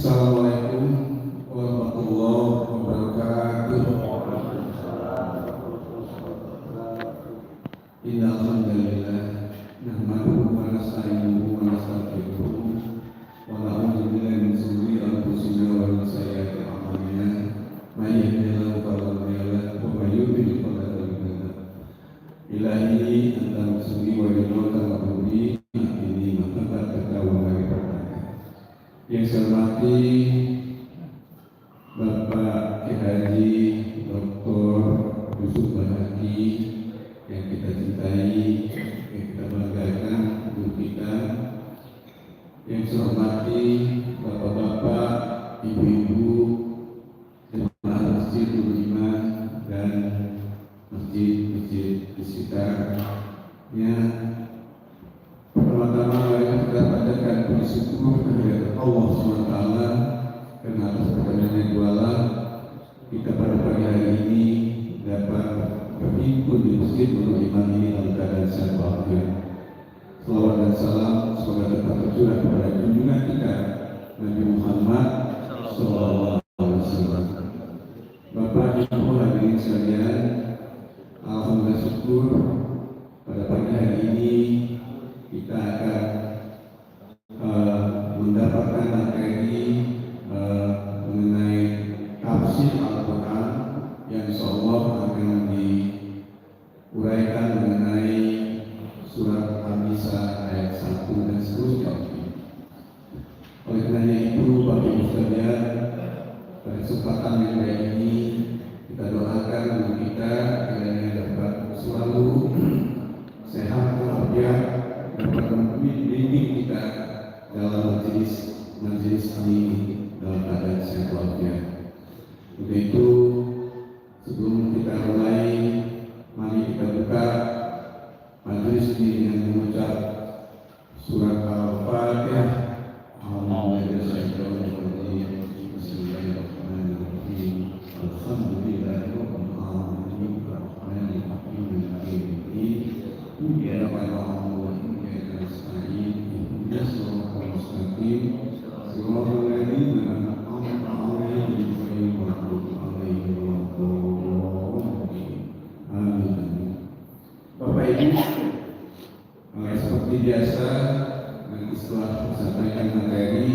Assalamualaikum warahmatullahi wabarakatuh. Innal hamdalillah nahmaduhu wa nasta'inuhu wa nastaghfiruh wa na'udzu billahi min shururi anfusina wa min sayyiati a'malina. May yahdihillahu fala mudilla lahu wa may yudlil fala hadiya lahu. Ilahi anta nusli wa ridwaka ma'budi ini maqamat wa yang saya hormati Bapak Kiai Haji Dr. Yusuf Bahaki yang kita cintai, yang kita banggakan untuk kita. Yang saya hormati Bapak-bapak, Ibu-ibu, jemaah masjid Iman dan masjid-masjid di sekitarnya. Pertama-tama mari kita panjatkan puji syukur kepada Allah SWT karena atas perkenannya Ta'ala kita pada pagi hari ini dapat berhimpun di masjid untuk iman ini dalam keadaan sehat walafiat. Salawat dan salam semoga tetap tercurah kepada junjungan kita Nabi Muhammad SAW. Bapak Ibu hadirin sekalian, alhamdulillah syukur pada pagi hari ini kita akan mendapatkan materi mengenai tafsir Al-Quran yang insyaallah akan diuraikan mengenai surat An-Nisa ayat 1 dan seterusnya. Oleh karena itu, Bapak Ibu sekalian, pada kesempatan yang baik ini kita doakan untuk kita kiranya dapat selalu sehat walafiat, dapat membimbing kita dalam majelis ini dalam keadaan sehat walafiat. Untuk itu, sebelum kita mulai, mari kita buka majelis ini dengan mengucap surat Al-Fatihah. Bismillahirrahmanirrahim. Alhamdulillahirabbil alamin. Bapak Ibu, seperti biasa, nanti setelah disampaikan materi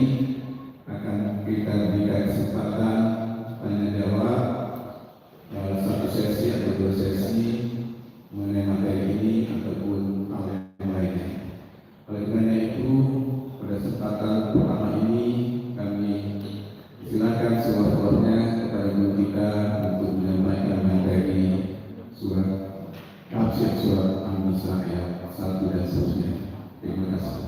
akan kita berikan kesempatan tanya jawab satu sesi atau dua sesi mengenai materi ini ataupun hal yang lainnya. Oleh karena itu, pada kesempatan pertama ini kami silakan seluruhnya kepada guru kita untuk menyampaikan materi surat tafsir surat An-Nisa ayat 1 dan seterusnya. Terima kasih.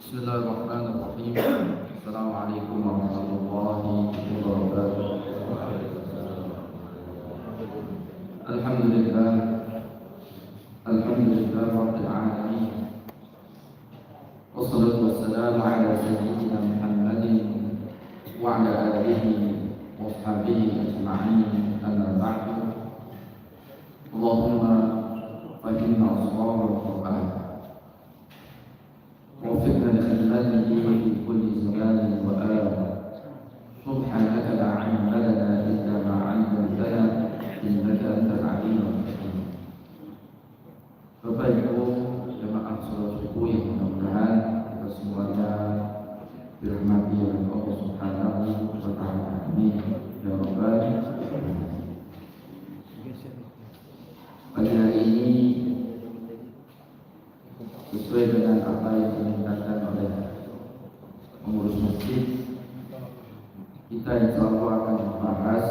Bismillahirrahmanirrahim. Assalamualaikum warahmatullahi wabarakatuh. Alhamdulillah rabbil alamin. Wassalatu wassalamu ala sayyidina Muhammadin wa ala alihi wa sahbihi ajma'in. Amma ba'du. Allahumma fahimna asrar al-Qur'an ووفقنا لخدمته في كل زمان وآن. سبحانك لا علم لنا إلا ما علمتنا إنك أنت العليم الحكيم. Bapak Ibu jemaah salat subuh yang mudah-mudahan kita semuanya dirahmati oleh Allah Subhanahu wa Ta'ala. Amin ya rabbal alamin. Pada hari ini sesuai dengan apa yang dimintakan oleh pengurus masjid, kita insya Allah akan membahas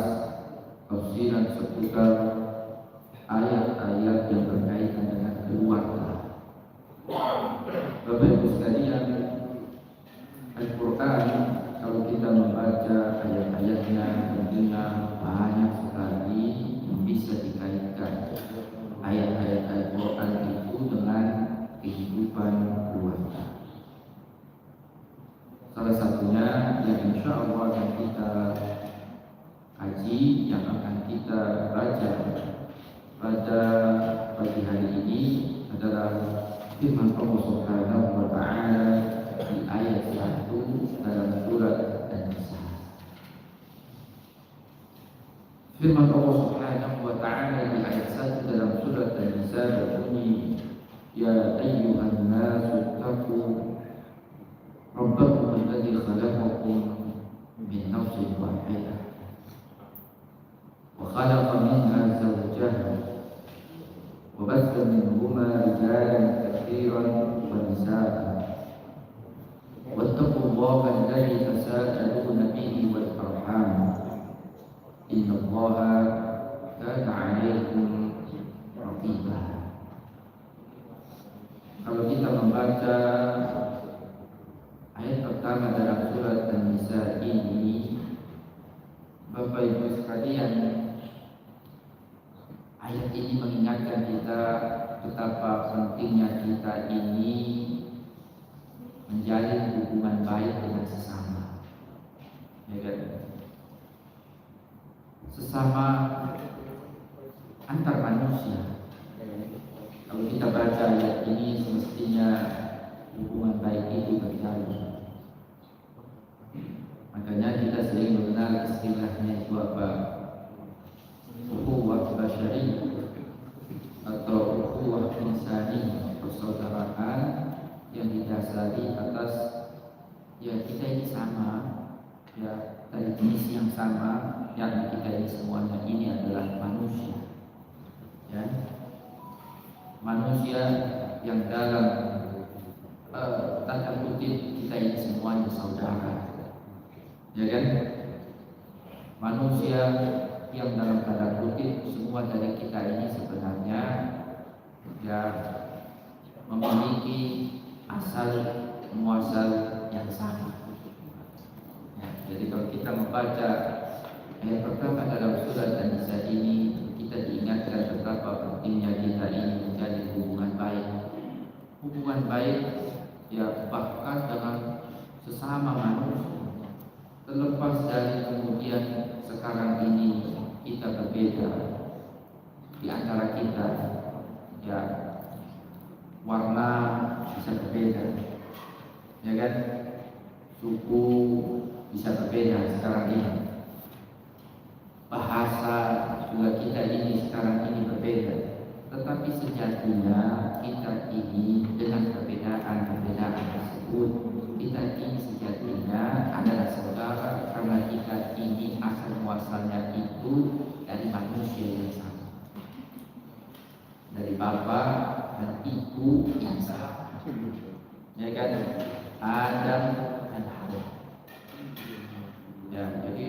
tafsiran seputar ayat-ayat yang berkaitan dengan keluarga. Bapak Ibu sekalian, Al-Quran kalau kita membaca ayat-ayatnya tentunya banyak sekali yang bisa dikaitkan ayat-ayat Al-Quran itu dengan kehidupan keluarga. Salah satunya yang insya Allah akan kita kaji, yang akan kita baca pada pagi hari ini adalah firman Allah Subhanahu wa Ta'ala di ayat 1 dalam Firman Allah Subhanahu wa taala di ayat 1 dalam surat An-Nisa berbunyi, "Ya ayyuhan nasu taqu rabbakum alladzi khalaqakum min nafsin wahidah wa khalaqa minha zawjaha wa batha minhuma rijalan katsiran wa nisaa'a wattaqullaha alladzi tasaaluna bihi wal arham innallaha kana 'alaikum raqiba." Kalau kita membaca ayat pertama dalam surat An-Nisa ini, Bapak Ibu sekalian, ayat ini mengingatkan kita betapa pentingnya kita ini menjalin hubungan baik dengan sesama, ya kan? Sesama antar manusia. Kalau kita baca ayat ini, semestinya hubungan baik itu berjalan. Makanya kita sering mengenal istilahnya itu apa? Ukhuwah basyariyah atau ukhuwah insani, persaudaraan yang didasari atas ya kita ini sama, ya dari jenis yang sama, yang kita ini semuanya ini adalah manusia, ya manusia yang dalam tanda kutip kita ini semuanya saudara, ya kan? Manusia yang dalam tanda kutip semua dari kita ini sebenarnya ya memiliki asal muasal yang sama. Ya, jadi kalau kita membaca ayat pertama dalam surat An-Nisa ini, kita diingatkan betapa pentingnya kita ini menjadi hubungan baik. Hubungan baik ya bahkan dengan sesama manusia. Terlepas dari kemudian sekarang ini kita berbeda di antara kita, ya warna bisa berbeda, ya kan? Suku bisa berbeda sekarang ini. Bahasa juga kita ini sekarang ini berbeda, tetapi sejatinya kita ini dengan perbedaan-perbedaan tersebut, kita ini sejatinya adalah saudara, karena kita ini asal muasalnya itu dari manusia yang sama, dari bapak dan ibu yang sama, ya kan? Adam dan Hawa. Ya, jadi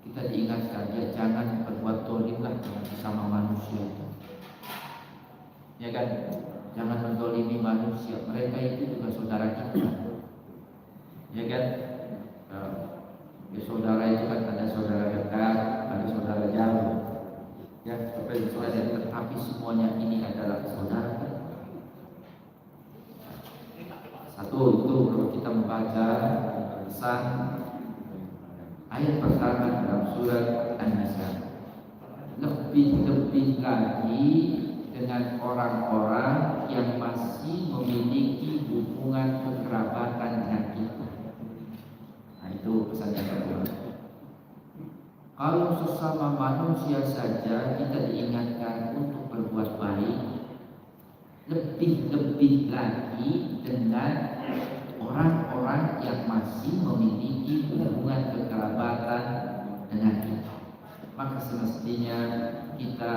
kita diingatkan ya jangan berbuat dolimlah dengan sesama manusia, ya kan? Jangan mendolimi manusia, mereka itu juga saudara kita, ya kan? Ya, saudara itu kan ada saudara dekat, ada saudara jauh, ya tetapi semuanya ini adalah saudara. Satu itu kalau kita membaca pesan ayat pertama dalam surat An-Nisa, lebih-lebih lagi dengan orang-orang yang masih memiliki hubungan kekerabatan dengan kita. Nah, itu pesan yang kedua. Kalau sesama manusia saja kita diingatkan untuk berbuat baik, lebih-lebih lagi dengan orang-orang yang masih memiliki hubungan kekerabatan dengan kita, maka semestinya kita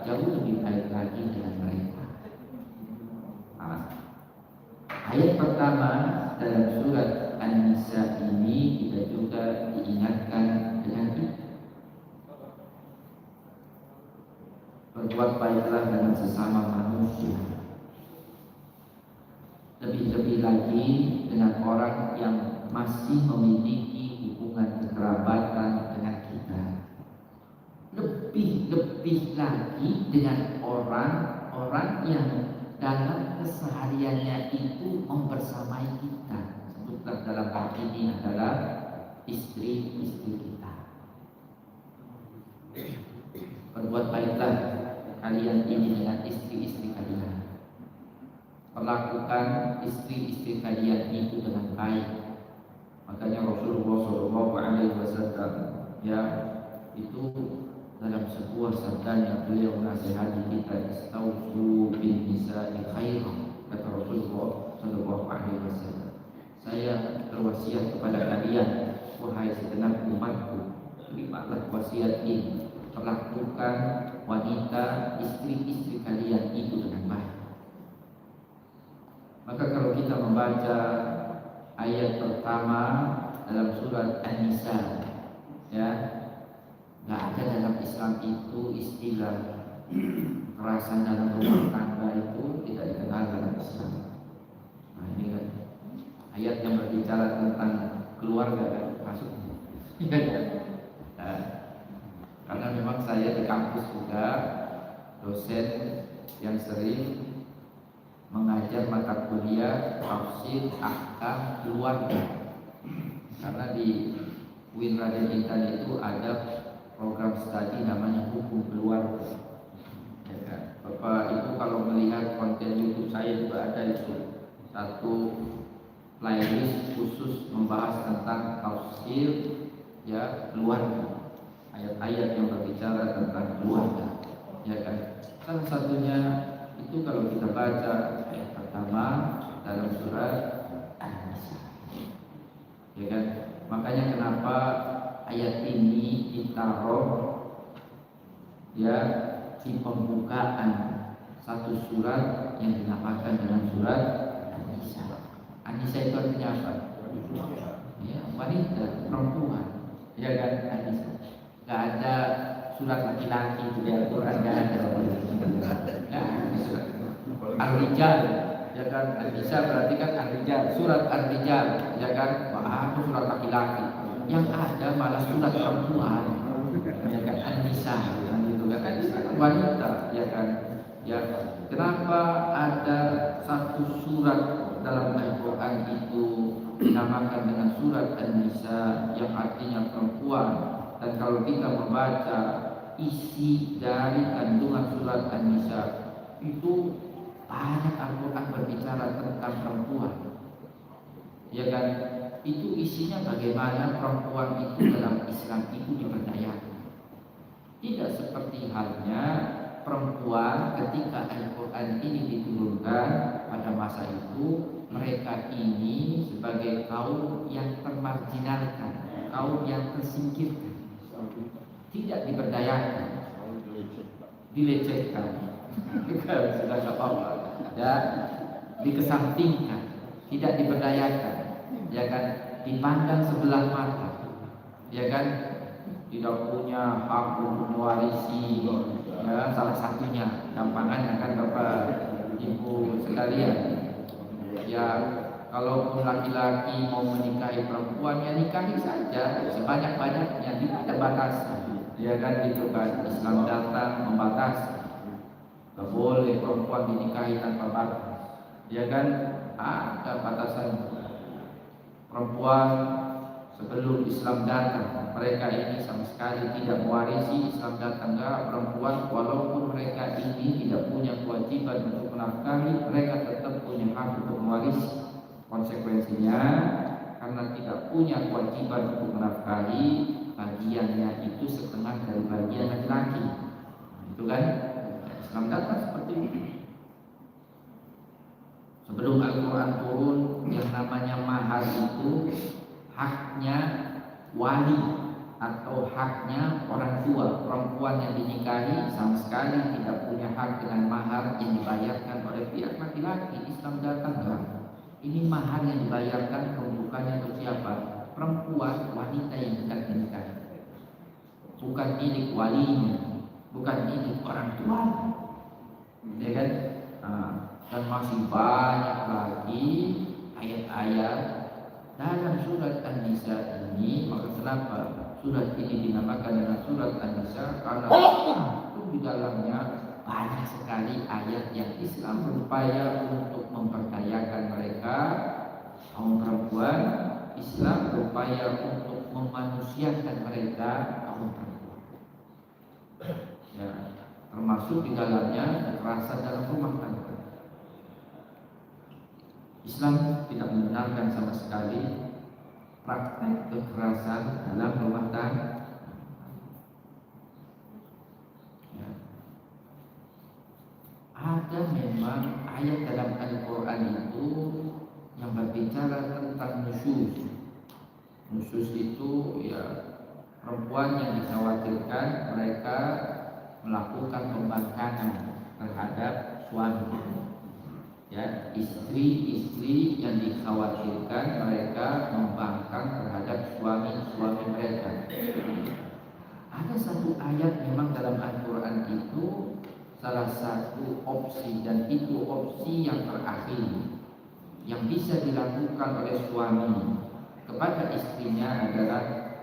jauh lebih baik lagi dengan mereka. Ayat pertama dalam surat An-Nisa ini kita juga diingatkan dengan itu. Berbuat baiklah dengan sesama manusia. Lebih-lebih lagi dengan orang yang masih memiliki hubungan kekerabatan dengan kita. Lebih-lebih lagi dengan orang-orang yang dalam kesehariannya itu membersamai kita. Sebutlah dalam hal ini adalah istri-istri kita. Berbuat baiklah kalian ini dengan istri-istri kalian. Perlakukan istri-istri kalian itu dengan baik. Makanya Rasulullah SAW ya itu dalam sebuah sabdanya beliau nasihati kita, istausu bin nisa'i khairan, kata Rasulullah sallallahu alaihi wasallam. Saya berwasiat kepada kalian, wahai segenap umatku, terimalah wasiat ini, perlakukan wanita istri-istri kalian itu dengan baik. Maka kalau kita membaca ayat pertama dalam surat An-Nisa, ya, nggak ada dalam Islam itu istilah kekerasan dalam rumah tangga, itu tidak dikenal dalam Islam. Nah ini kan ayat yang berbicara tentang keluarga kan masuk. Nah, karena memang saya di kampus juga dosen yang sering mengajar mata kuliah tafsir ahkam keluarga. Karena di UIN Raden Intan itu ada program studi namanya hukum keluarga. Ya kan? Bapak Ibu kalau melihat konten YouTube saya juga ada itu satu playlist khusus membahas tentang tafsir ya keluarga, ayat-ayat yang berbicara tentang keluarga, ya kan. Salah satunya itu kalau kita baca ayat pertama dalam surat An-Nisa, ya kan. Makanya kenapa ayat ini ditaruh ya di pembukaan satu surat yang dinamakan dengan surat An-Nisa. An-Nisa itu artinya apa? Ya, wanita, perempuan, ya kan. An-Nisa. Gak ada surat laki-laki di Al-Quran, gak ada. Ar-Rijal, ya kan. An-Nisa berarti kan Ar-Rijal, surat Ar-Rijal, ya kan. Wah, itu surat laki-laki. Yang ada malah surat perempuan, ya kan. An-Nisa, kan gitu kan. Wanita, ya kan. Ya, kenapa ada satu surat dalam Al-Quran itu dinamakan dengan surat An-Nisa yang artinya perempuan? Dan kalau kita membaca isi dari kandungan surat An-Nisa itu banyak Al-Quran berbicara tentang perempuan, ya kan. Itu isinya bagaimana perempuan itu dalam Islam itu diberdayakan. Tidak seperti halnya perempuan ketika Al-Quran ini diturunkan pada masa itu, mereka ini sebagai kaum yang termarginalkan, kaum yang tersingkirkan, tidak diberdayakan, dilecehkan, sudah nggak apa-apa, ya, dikesampingkan, tidak diberdayakan, ya kan, dipandang sebelah mata, ya kan, tidak punya hak untuk mewarisi, ya, salah satunya gampangannya kan Bapak Ibu sekalian, ya. Kalaupun laki-laki mau menikahi perempuan, ya nikahi saja sebanyak-banyaknya, tidak ada batasan, ya kan, gitu kan. Islam datang membatasi, gak boleh perempuan dinikahi tanpa batas, ya kan. Ada batasan. Perempuan sebelum Islam datang, mereka ini sama sekali tidak mewarisi. Islam datang, enggak, perempuan walaupun mereka ini tidak punya kewajiban untuk menafkahi, mereka tetap punya hak untuk mewarisi. Konsekuensinya, karena tidak punya kewajiban untuk menafkahi, bagiannya itu setengah dari bagian laki-laki. Itu kan Islam datang seperti itu. Sebelum Al-Quran turun, yang namanya mahar itu haknya wali atau haknya orang tua. Perempuan yang dinikahi sama sekali tidak punya hak dengan mahar yang dibayarkan oleh pihak laki-laki. Islam datang, kan? Ini mahar yang dibayarkan peruntukannya untuk siapa? Perempuan, wanita yang hendak dinikahi, bukan milik walinya, bukan milik orang tua, ya kan? Dan masih banyak lagi ayat-ayat dalam surat An-Nisa ini. Maka kenapa surat ini dinamakan dengan surat An-Nisa? Karena itu di dalamnya banyak sekali ayat yang Islam berupaya untuk memperdayakan mereka, kaum perempuan. Islam berupaya untuk memanusiakan mereka, kaum perempuan. Ya, termasuk di dalamnya kekerasan dalam rumah tangga. Islam tidak membenarkan sama sekali praktek kekerasan dalam rumah tangga. memang ayat dalam Al-Quran itu yang berbicara tentang nusyuz. Nusyuz itu ya perempuan yang dikhawatirkan mereka melakukan pembangkangan terhadap suami. Ya, istri-istri yang dikhawatirkan mereka membangkang terhadap suami-suami mereka. Ada satu ayat memang dalam Al-Quran itu salah satu opsi, dan itu opsi yang terakhir yang bisa dilakukan oleh suami kepada istrinya adalah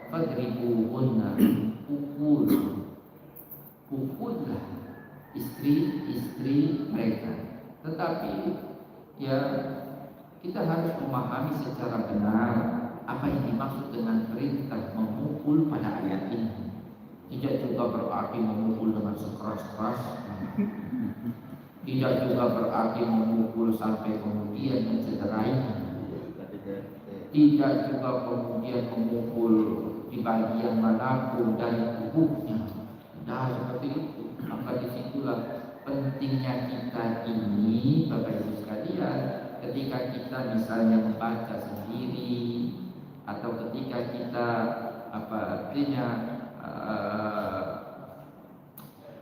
fadribuhunna, pukullah istri-istri mereka. Tetapi ya kita harus memahami secara benar apa yang dimaksud dengan perintah memukul pada ayat ini. Tidak juga berarti memukul dengan sekeras-keras, tidak juga berarti memukul sampai kemudian mencederai, tidak juga kemudian memukul di bagian manapun dari tubuhnya. Nah, seperti itu. Maka disitulah pentingnya kita ini, Bapak Ibu sekalian, ketika kita misalnya membaca sendiri atau ketika kita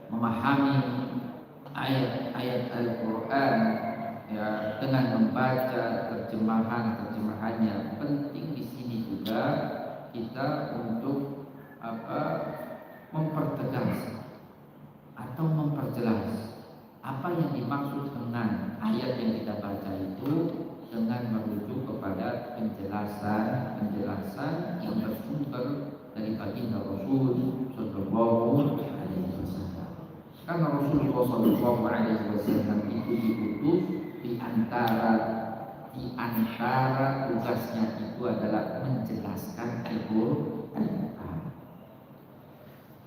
memahami ayat-ayat Al-Quran ya, dengan membaca terjemahannya. Penting di sini juga kita untuk mempertegas atau memperjelas apa yang dimaksud dengan ayat yang kita baca itu, dengan merujuk kepada penjelasan yang bersumber dari baginda Rasul Sallallahu Alaihi Wasallam. Karena Rasulullah Sallallahu Alaihi Wasallam itu diutus di antara tugasnya itu adalah menjelaskan Al-Quran.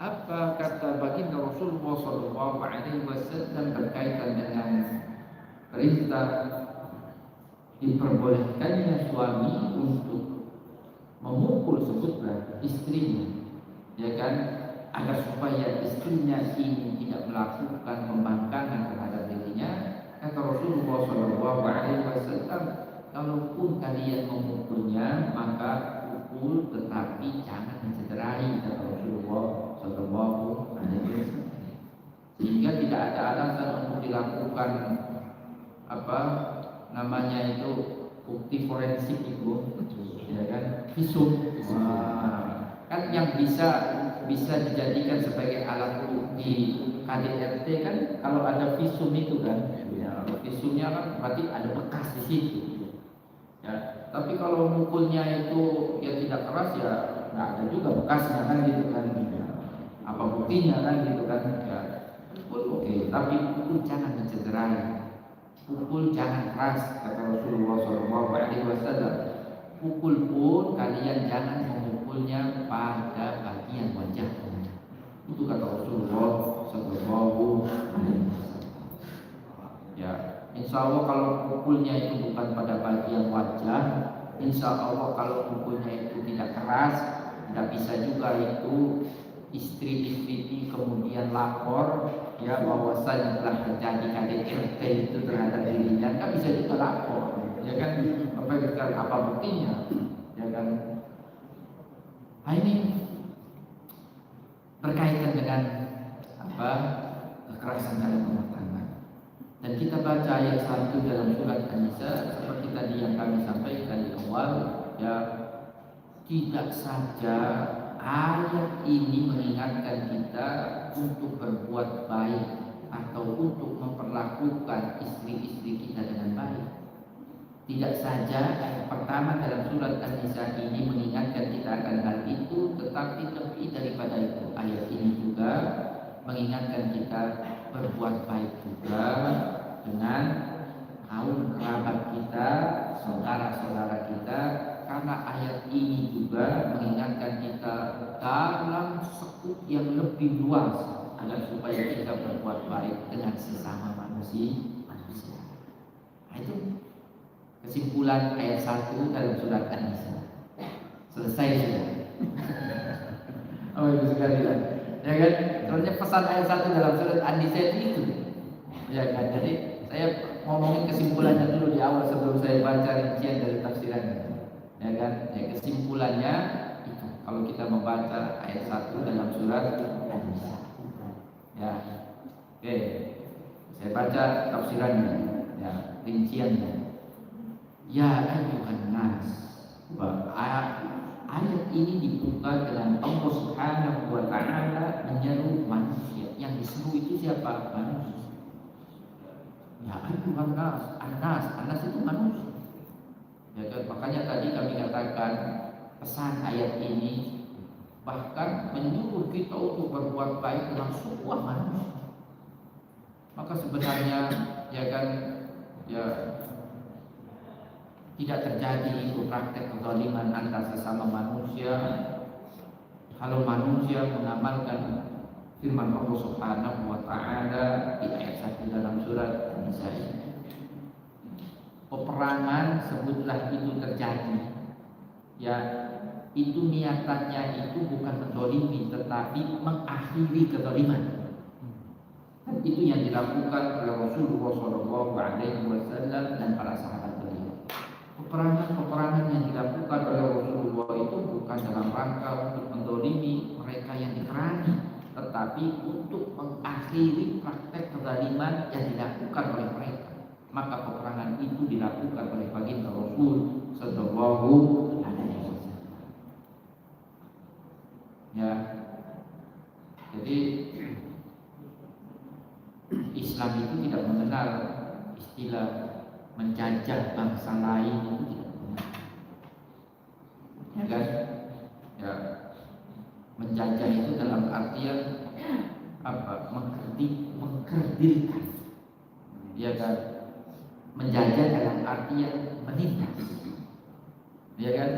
Apa kata baginda Rasulullah Sallallahu Alaihi Wasallam berkaitan dengan perintah diperbolehkannya suami untuk memukul sebutlah istrinya, ya kan, agar supaya istrinya ini tidak melakukan pembangkangan terhadap dirinya. Kata Rasulullah Sallallahu Alaihi Wasallam, kalaupun kalian memukulnya maka pukul, tetapi jangan mencederai, kata Rasulullah Sallallahu Alaihi Wasallam. Sehingga tidak ada alasan untuk dilakukan bukti forensik itu, ya kan, visum. Kan yang bisa dijadikan sebagai alat bukti KDRT kan, kalau ada visum itu kan, ya, visumnya kan berarti ada bekas di situ. Ya, tapi kalau mukulnya itu ya tidak keras, ya nggak ada juga bekasnya kan gitu kan. Ya, apa buktinya kan gitu kan? Ya, pukul oke, tapi pukul jangan mencederai. Pukul jangan keras, kata Rasulullah SAW. Pukul pun kalian jangan memukulnya pada bagian wajahnya. Itu kata Rasulullah SAW. Ya, insya Allah kalau pukulnya itu bukan pada bagian wajah, insya Allah kalau pukulnya itu tidak keras, tidak bisa juga itu istri-istri kemudian lapor ya bahwasanya telah terjadi KDRT itu terhadap dirinya, kan bisa juga lapor, ya kan, apa buktinya, ya kan. Nah, ini berkaitan dengan kekerasan dalam rumah tangga. Dan kita baca ayat 1 dalam surat An-Nisa seperti tadi yang kami sampaikan di awal, ya, tidak saja ayat ini mengingatkan kita untuk berbuat baik atau untuk memperlakukan istri-istri kita dengan baik. Tidak saja ayat pertama dalam surat An-Nisa ini mengingatkan kita akan hal itu, tetapi lebih daripada itu, ayat ini juga mengingatkan kita berbuat baik juga dengan kaum kerabat kita, saudara-saudara kita, karena ayat ini juga mengingatkan kita dalam sekup yang lebih luas agar supaya kita berbuat baik dengan sesama manusia. Nah, itu kesimpulan ayat 1 dalam surat An-Nisa. Selesai sudah. Oh, itu sekalian. Ya kan? Soalnya pesan ayat 1 dalam surat An-Nisa itu. Ya kan? Jadi saya ngomongin kesimpulannya dulu di awal sebelum saya baca rincian dari tafsirannya. Ya kan? Ya, kesimpulannya itu kalau kita membaca ayat 1 dalam surat An-Nisa. Ya. Oke. Saya baca tafsirannya, ya, rinciannya. Ya ayyuhan nas. Ayat ini dibuka dengan Allah Subhanahu wa taala menyeru manusia. Yang diseru itu siapa? Manusia. Ya ayyuhan nas, anas itu manusia. Ya kan? Makanya tadi kami katakan pesan ayat ini bahkan menyuruh kita untuk berbuat baik dengan semua manusia. Maka sebenarnya ya kan, ya tidak terjadi itu praktek kezaliman antar sesama manusia kalau manusia mengamalkan firman Allah Subhanahu wa taala di ayat 1 dalam surat An-Nisa. Peperangan sebutlah itu terjadi, ya itu niatannya itu bukan menzalimi tetapi mengakhiri kezaliman. Dan itu yang dilakukan oleh Rasulullah SAW dan para sahabat beliau. Peperangan yang dilakukan oleh Rasulullah itu bukan dalam rangka untuk menzalimi mereka yang diperangi, tetapi untuk mengakhiri praktek kezaliman yang dilakukan oleh mereka. Maka peperangan itu dilakukan oleh baginda Rasul Sallallahu Alaihi Wasallam. Ya, jadi Islam itu tidak mengenal istilah menjajah bangsa lain, itu tidak benar. Ya kan? Ya, menjajah itu dalam artian apa? Mengkerdilkan. Ya kan? Menjajah dalam artian menindas. Ya kan?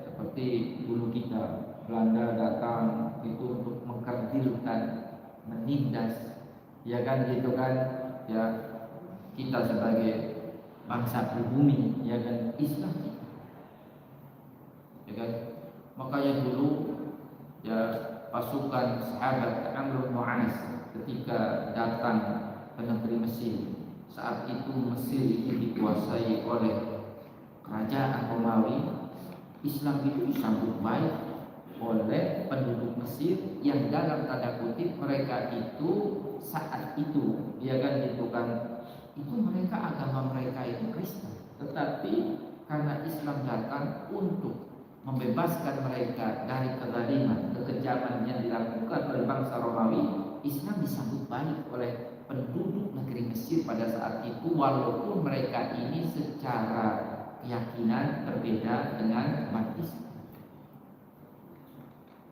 Seperti dulu kita Belanda datang itu untuk mengkerdilkan, menindas. Ya kan gitu kan? Ya, kita sebagai bangsa pribumi, ya kan, Islam, ya kan. Makanya dulu ya pasukan sahabat Amr bin As ketika datang ke negeri Mesir, saat itu Mesir itu dikuasai oleh kerajaan Romawi. Islam itu disambut baik oleh penduduk Mesir yang dalam tanda kutip mereka itu saat itu, ya kan gitu kan, itu mereka agama mereka itu Kristen, tetapi karena Islam datang untuk membebaskan mereka dari kezaliman, kekejaman yang dilakukan oleh bangsa Romawi, Islam disambut baik oleh penduduk negeri Mesir pada saat itu, walaupun mereka ini secara keyakinan berbeda dengan umat Islam.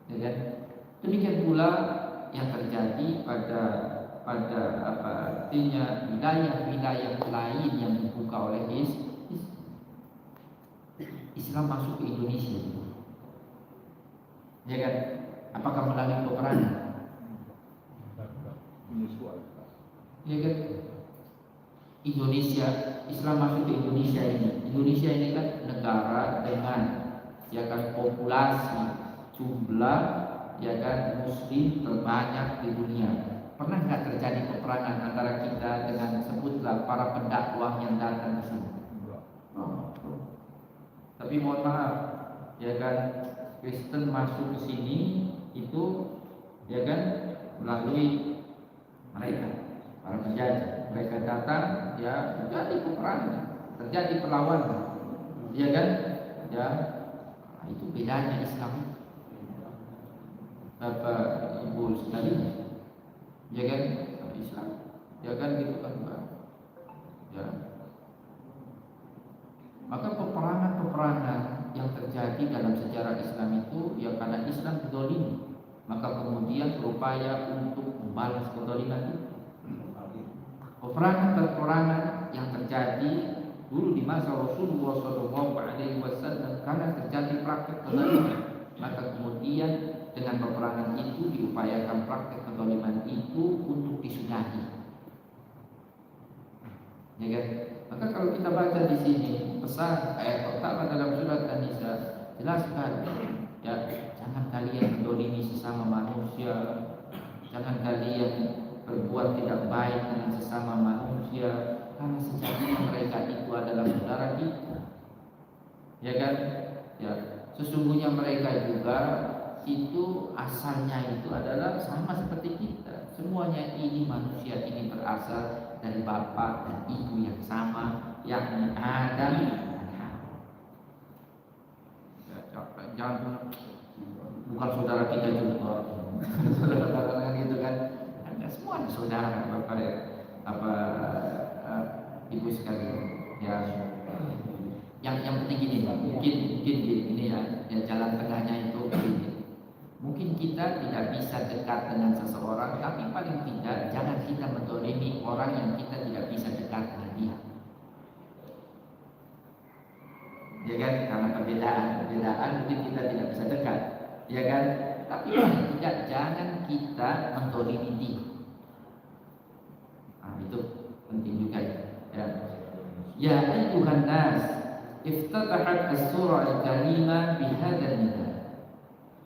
Ya kan? Demikian pula yang terjadi pada apa artinya wilayah-wilayah lain yang dibuka oleh Islam masuk ke Indonesia. Ya kan? Apakah melalui peperangan? Ya kan? Indonesia, Islam masuk ke Indonesia ini. Indonesia ini kan negara dengan ya kan populasi, jumlah ya kan muslim terbanyak di dunia. Pernah nggak terjadi peperangan antara kita dengan sebutlah para pendakwah yang datang ke sini? Tapi mohon maaf, ya kan, Kristen masuk ke sini itu ya kan melalui mereka, para penjajah. Mereka datang, ya terjadi peperangan, terjadi perlawanan, ya kan, ya itu bedanya Islam. Bapak Ibu sekalian, ya kan, Islam, ya kan gitu kan, ya. Maka peperangan yang terjadi dalam sejarah Islam itu ya karena Islam dizalimi, maka kemudian berupaya untuk membalas kezaliman itu. Peperangan yang terjadi dulu di masa Rasulullah SAW karena terjadi praktek kezaliman, maka kemudian dengan peperangan itu diupayakan praktek kezaliman itu untuk disudahi. Ya kan? Maka kalau kita baca di sini pesan ayat pertama dalam surat An-Nisa jelas sekali, ya jangan kalian menzalimi sesama manusia, jangan kalian berbuat tidak baik dengan sesama manusia, karena sejatinya mereka itu adalah saudara kita, ya kan? Ya, sesungguhnya mereka juga itu asalnya itu adalah sama seperti kita. Semuanya ini manusia ini berasal dari bapak dan ibu yang sama, yakni Adam dan Hawa. Jangan bukan saudara kita juga, saudara gitu kan? Anda semua ada saudara, bapak ya, ibu sekalian. Ya, yang penting gini, mungkin ini ya jalan tengahnya itu begini. Mungkin kita tidak bisa dekat dengan seseorang, tapi paling tidak jangan kita mendolimi orang yang kita tidak bisa dekat dengan dia. Ya kan? Karena perbedaan mungkin kita tidak bisa dekat, ya kan? Tapi paling tidak jangan kita mendolimi dia. Nah, itu penting juga ya. Ya ayyuhan nas, iftatahat as-surah al-karimah bihadzal nida.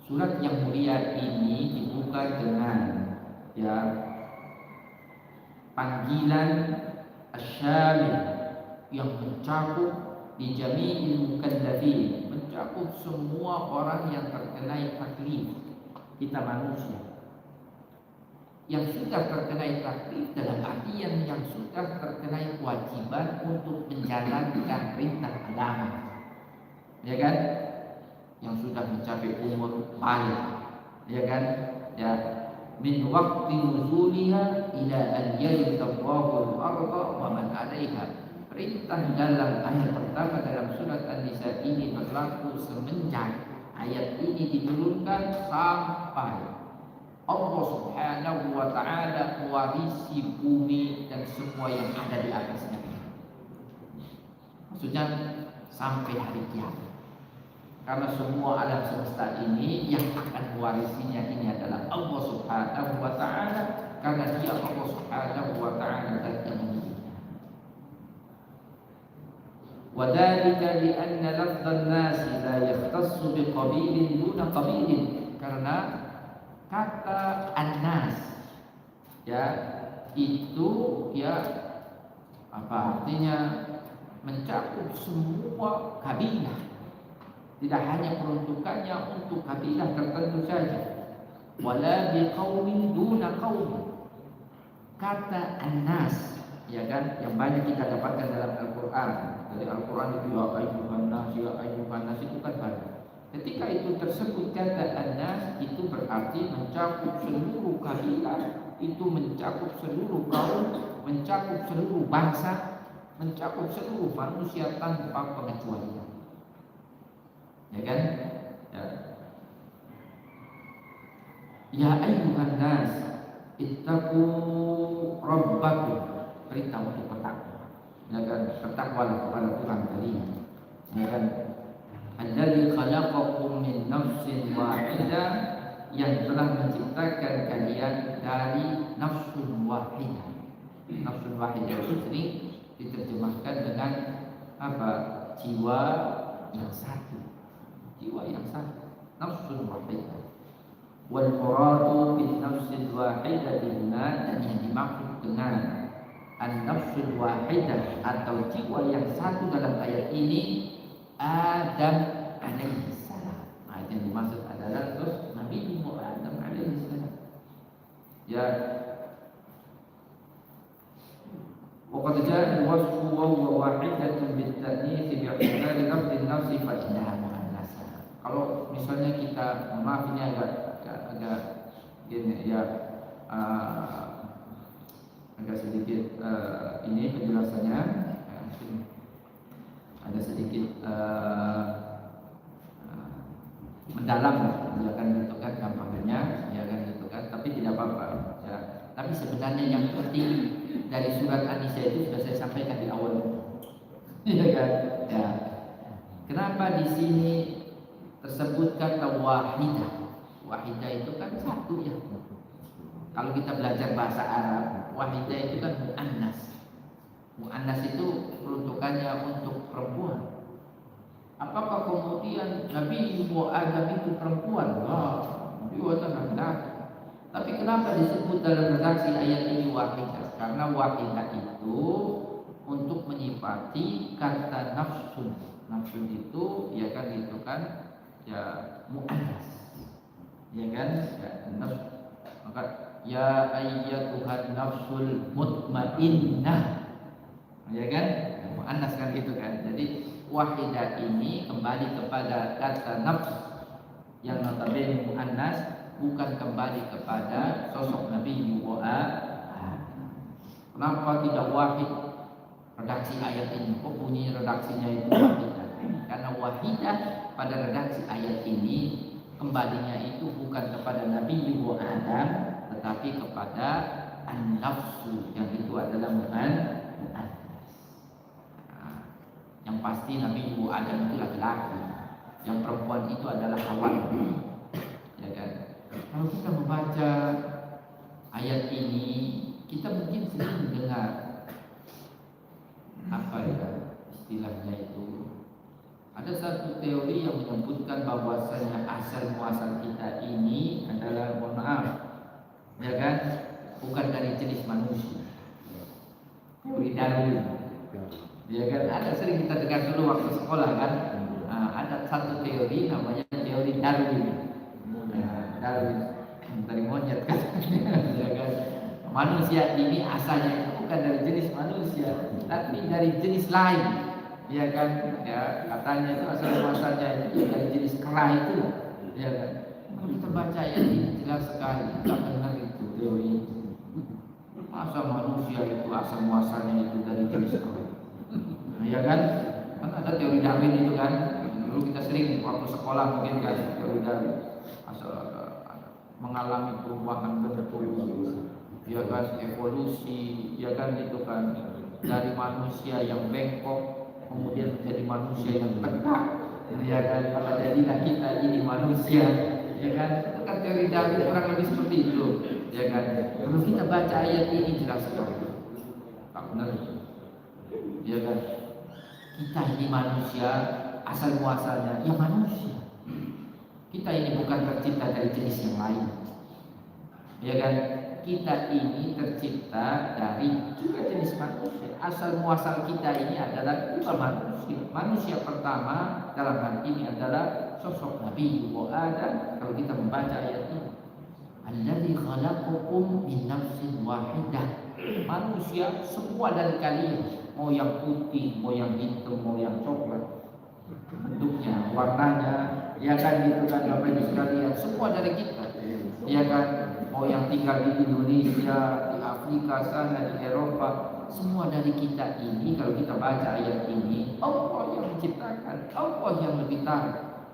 Surat yang mulia ini dibuka dengan ya panggilan asyamil yang mencakup di jami'il mukallafin, mencakup semua orang yang terkena taklif. Kita manusia yang sudah terkena taklif dalam artian yang sudah terkena kewajiban untuk menjalankan perintah agama, ya kan? Yang sudah mencapai umur balik, ya kan? Ya, min waqti nuzuliha ila an yalqallahu al-ardha wa man 'alaiha. Perintah dalam ayat pertama dalam surat An-Nisa ini berlaku semenjak ayat ini diturunkan sampai Allah Subhanahu wa taala mewarisi bumi dan semua yang ada di atasnya. Maksudnya sampai hari kiamat. Karena semua alam semesta ini yang akan mewarisinya ini adalah Allah Subhanahu wa taala, karena Dia Allah Subhanahu wa taala zat yang memiliki. Wa dzalika li anna lafdhan nas la yahtassu bi qabilin duna qabilin, karena kata an-nas ya itu ya apa artinya mencakup semua kabilah. Tidak hanya peruntukannya untuk kabilah tertentu saja. Wala biqaumin duna qaum. Kata an-nas, ya kan, yang banyak kita dapatkan dalam Al-Qur'an. Dari Al-Qur'an itu ya ayyuhan nas itu kan banyak. Ketika itu tersebut kata an-nas itu berarti mencakup seluruh kabilah, itu mencakup seluruh kaum, mencakup seluruh bangsa, mencakup seluruh manusia tanpa pengecualian. Ya kan? Ya ayyuhan nas ittaqu rabbakum, perintah untuk bertakwa. Ya kan? Bertakwalah kepada Tuhan kalian. Ya kan? Alladzi khalaqakum min nafsin wahidah, yang telah menciptakan kalian dari nafsun wahidah. Nafsun wahidah itu sering diterjemahkan dengan apa? Jiwa yang satu. Jiwa yang satu, nafsun wahidah. Wal muradu bin nafsil wahidah dan yang dimaksud dengan an-nafsul wahidah atau jiwa yang satu dalam ayat ini Adam alaihi salam. Nah, yang dimaksud adalah terus Nabi Adam alaihi salam. Ya, وقد جاء الوصف وهو واحدة بالتأنيث باعتبار لفظ النفس فإنها مؤنثة. Kalau misalnya kita, maaf ini agak gini ya, agak sedikit ini penjelasannya ada sedikit mendalam ya kan gitu kan gampangnya ya kan gitu kan, tapi tidak apa-apa ya. Tapi sebenarnya yang penting dari surat An-Nisa itu sudah saya sampaikan di awal, ya kan? Ya. Kenapa di sini tersebut kata wahidah? Wahidah itu kan satu ya. Kalau kita belajar bahasa Arab, wahidah itu kan mu'annas. Mu'annas itu peruntukannya untuk perempuan. Apakah kemudian Nabi Adam itu perempuan? Wah, dia laki-laki. Tapi kenapa disebut dalam redaksi ayat ini wahidah? Karena wahidah itu untuk menyifati kata nafsun. Nafsun itu ya muannas. Ya kan? Ya, nafs. Maka ya ayyatuhan nafsul mutmainnah. Ya kan? Muannas kan gitu kan. Jadi wahidah ini kembali kepada kata nafs yang notabene muannas, bukan kembali kepada sosok Nabi Adam. Kenapa tidak wahid redaksi ayat ini? Kok bunyi redaksinya itu wahidah? Karena wahidah pada redaksi ayat ini kembalinya itu bukan kepada Nabi Adam, tetapi kepada an-nafsu, yang itu adalah muannas. Yang pasti Nabi Adam itu laki-laki, yang perempuan itu adalah Hawa. Ya kan? Kalau kita membaca ayat ini, kita mungkin sering mendengar apa ya istilahnya itu. Ada satu teori yang menyebutkan bahwasanya asal muasal kita ini adalah, mohon maaf, ya kan, bukan dari jenis manusia. Teori Darwin. Ya kan, ada sering kita dengar dulu waktu sekolah kan. Ada satu teori namanya teori Darwin. Darwin dari monyet kan. Ya kan. Manusia ini asalnya bukan dari jenis manusia, tapi dari jenis lain. Ya kan, ya katanya itu asal muasalnya itu dari jenis kera itu. Ya kan. Kalau kita baca ini jelas sekali, kita benar itu teori itu. Masa manusia itu asal muasalnya itu dari jenis kera? Ya kan? Kan ada teori Darwin itu kan. Dulu kita sering waktu sekolah mungkin kan teori Darwin. Asal mengalami perubahan bentuk, ya kan, evolusi, ya kan gitu kan, dari manusia yang bengkok kemudian menjadi manusia yang tegak, ya kan, maka jadilah kita ini manusia, ya kan. Itu kan teori Darwin kurang lebih seperti itu, ya kan. Kalau kita baca ayat ini jelas sekali, tak benar, ya kan. Kita ini manusia, asal muasalnya ya manusia. Kita ini bukan tercipta dari jenis yang lain, ya kan. Kita ini tercipta dari juga jenis manusia. Asal muasal kita ini adalah juga manusia. Manusia pertama dalam hal ini adalah sosok Nabi Adam. Kalau kita membaca ayat ini, alladzi khalaqakum min nafsin wahidah. Manusia semua dari kalian, mau yang putih, mau yang hitam, mau yang coklat, bentuknya, warnanya, ya kan gitu kan, Bapak Ibu sekalian, semua dari kita, ya kan. Mau yang tinggal di Indonesia, di Afrika sana, di Eropa, semua dari kita ini. Kalau kita baca ayat ini, Allah yang menciptakan, Allah yang lebih tahu,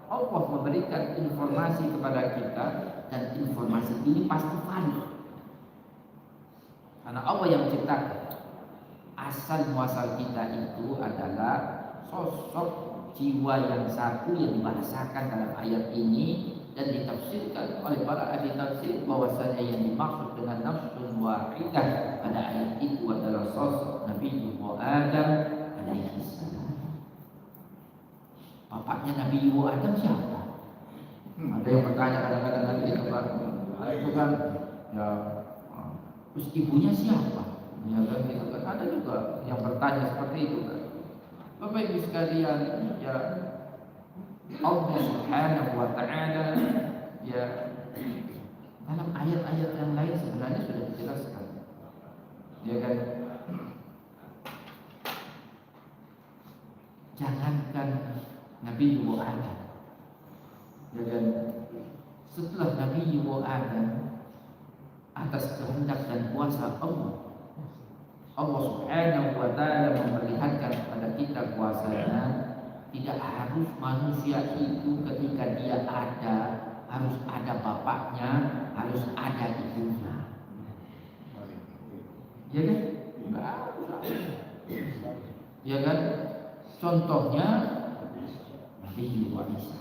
Allah memberikan informasi kepada kita, dan informasi ini pasti valid karena Allah yang menciptakan. Asal muasal kita itu adalah sosok jiwa yang satu yang dibahasakan dalam ayat ini dan ditafsirkan oleh para ahli tafsir bahwasanya yang dimaksud dengan nafsun wahidah pada ayat itu adalah sosok Nabi Adam alaihi salam. Bapaknya Nabi Adam siapa? Ada yang bertanya kadang-kadang nanti di tempat itu kan, ya, terus ibunya siapa? Ya kan, gitu kan. Ada juga yang bertanya seperti itu kan. Bapak Ibu sekalian, ya, Allah Subhanahu wa ta'ala ya dalam ayat-ayat yang lain sebenarnya sudah dijelaskan, ya kan. Jangankan Nabi Adam, ya kan, setelah Nabi Adam, atas kehendak dan kuasa Allah, Allah Subhanahu wa ta'ala memperlihatkan kepada kita kuasanya. Tidak harus manusia itu ketika dia ada harus ada bapaknya, harus ada ibunya. Ya kan? Ya kan? Contohnya Nabi Isa.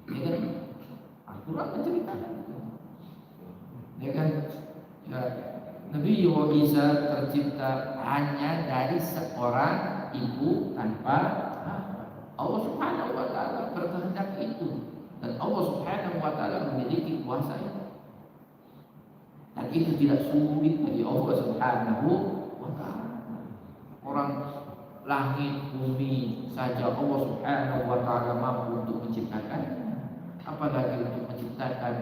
Ya kan? Al-Quran menceritakan itu. Ya kan? Ya, Nabi Isa tercipta hanya dari seorang ibu tanpa Allah Subhanahu wa ta'ala berkehendak itu, dan Allah Subhanahu wa ta'ala memiliki kuasa itu, dan itu tidak sulit bagi Allah Subhanahu wa ta'ala. langit, bumi saja Allah Subhanahu wa taala mampu untuk menciptakan, apalagi untuk menciptakan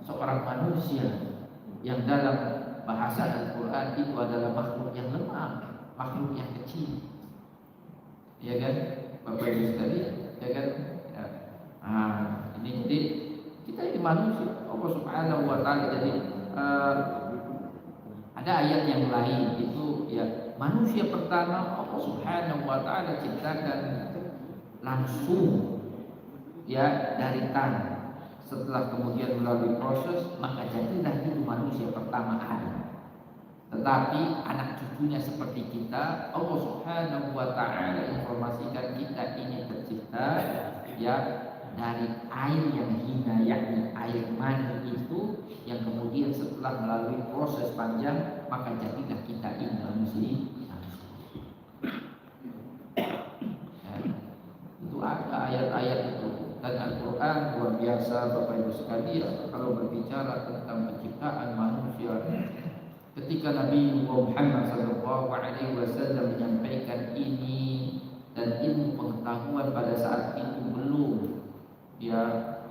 seorang manusia yang dalam bahasa Al-Qur'an itu adalah makhluk yang lemah, makhluk yang kecil. Ya kan? Bapak Ibu sekalian, ya kan? Ya. Ini jadi kita ini manusia Allah Subhanahu wa taala. Jadi ada ayat yang lain itu ya, manusia pertama Allah Subhanahu wa taala ciptakan langsung ya dari tanah. Setelah kemudian melalui proses, maka jadilah itu manusia pertama Adam. Tetapi anak cucunya seperti kita, Allah Subhanahu wa taala informasikan kita ini tercipta ya dari air yang hina, yakni air mani itu, yang kemudian setelah melalui proses panjang maka jadilah kita ini manusia. Ya, itu ada ayat-ayat itu. Dan Al-Quran luar biasa Bapak Ibu sekalian kalau berbicara tentang penciptaan manusia. Ketika Nabi Muhammad SAW menyampaikan ini, dan ilmu pengetahuan pada saat itu belum ya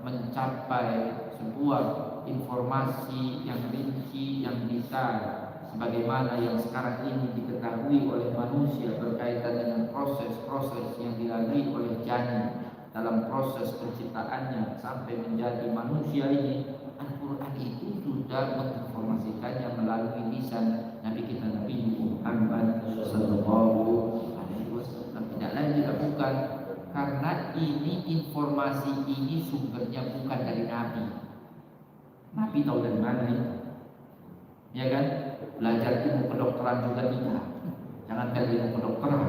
mencapai sebuah informasi yang rinci, yang detail sebagaimana yang sekarang ini diketahui oleh manusia berkaitan dengan proses-proses yang dilalui oleh janin dalam proses penciptaannya sampai menjadi manusia ini. Al-Quran itu sudah menginformasikannya melalui lisan Nabi kita Nabi Muhammad Sallallahu Alaihi Wasallam. Tidak lain tidak bukan karena ini informasi ini sumbernya bukan dari Nabi. Nabi tahu dari mana ini? Ya kan? Belajar ilmu kedokteran juga tidak. Jangankan ilmu kedokteran,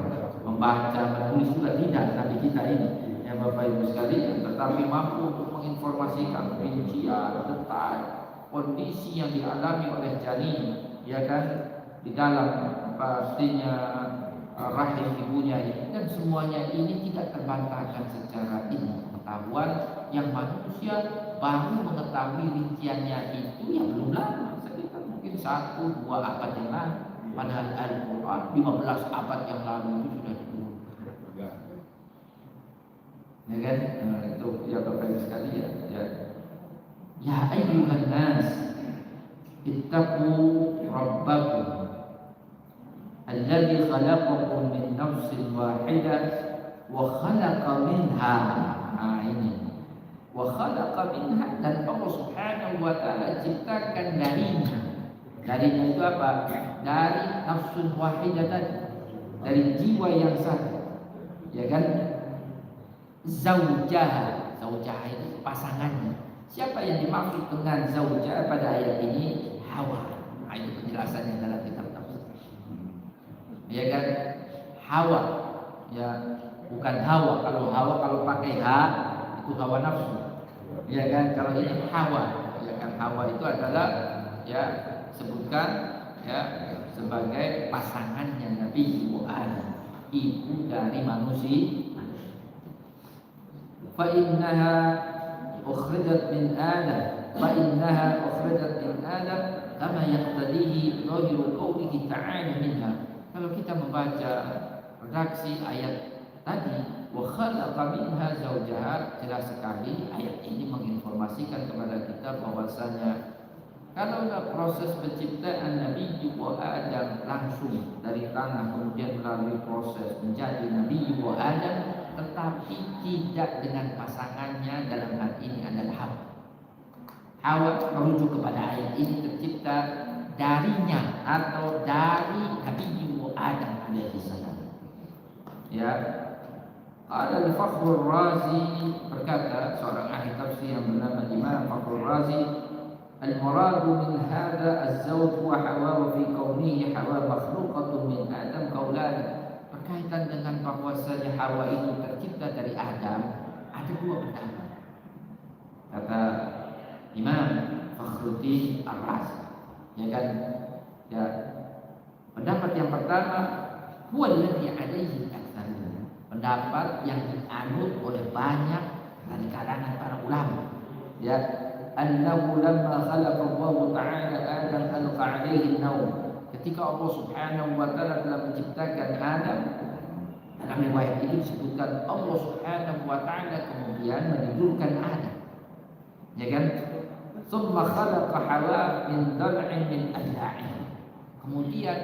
membaca, menulis juga tidak Nabi kita ini. Ya Bapak Ibu sekalian, tetapi mampu untuk menginformasikan rincian detail kondisi yang dialami oleh janin, ya kan, di dalam pastinya rahim ibunya ini, dan semuanya ini tidak terbantahkan secara ilmu pengetahuan yang manusia baru mengetahui rinciannya itu yang belum lama, sekitar mungkin 1-2 abad yang lalu, padahal Al-Quran 15 abad yang lalu itu sudah diturunkan. Ya kan? Itu ya Bapak Ibu sekalian ya. Ya ayyuhan nas ittaqu rabbakum alladzi khalaqakum min nafsin wahidah wa khalaqa minha ini wa khalaqa minha, dan Allah Subhanahu wa taala ciptakan darinya itu apa? Dari nafsun wahidah, dari jiwa yang satu, ya kan? Zaujah itu pasangannya. Siapa yang dimaksud dengan zaujah pada ayat ini? Hawa. Itu penjelasannya dalam kitab tafsir. Ya kan? Hawa. Ya, bukan Hawa. Kalau pakai H itu hawa nafsu. Ya kan? Kalau ini Hawa. Ya kan? Hawa itu adalah ya sebutkan ya sebagai pasangannya Nabi Adam, ibu dari manusia. فإنها أخرجت من آدم كما يقتضيه ظاهر قوله تعالى منها. Kalau kita membaca redaksi ayat tadi wa khalaqa minha zawjaha, jelas sekali ayat ini menginformasikan kepada kita bahwasanya kalaulah proses penciptaan Nabi Adam langsung dari tanah kemudian melalui proses menjadi Nabi Adam, tetapi tidak dengan pasangannya, dalam hal ini adalah Hawa. Hawa merujuk kepada ayat ini tercipta darinya atau dari Nabi Adam alaihissalam. Ya, Al-Fakhrul Razi berkata, seorang ahli tafsir yang bernama Imam Fakhrul Razi, al-muradu min hadha az-zawj wa Hawa fi kaunihi Hawa makhluqatun min Adam qaulan. Berkaitan dengan bahwasanya Hawa itu tercipta dari Adam, ada dua pendapat. Kata Imam Fakhruddin Ar-Razi, ya kan? Ya, pendapat yang pertama, huwa alladhi alaihi al-aktsarun, pendapat yang dianut oleh banyak dari kalangan para ulama. Ya, annahu lamma khalaqa Allah Ta'ala Adam alqa alaihi an-nawm. Ketika Allah Subhanahu wa taala telah menciptakan Adam, dalam riwayat itu disebutkan Allah Subhanahu wa taala kemudian menidurkan Adam. Ya kan? Tsumma khalaqa Hawa min dhal'in min adla'i. Kemudian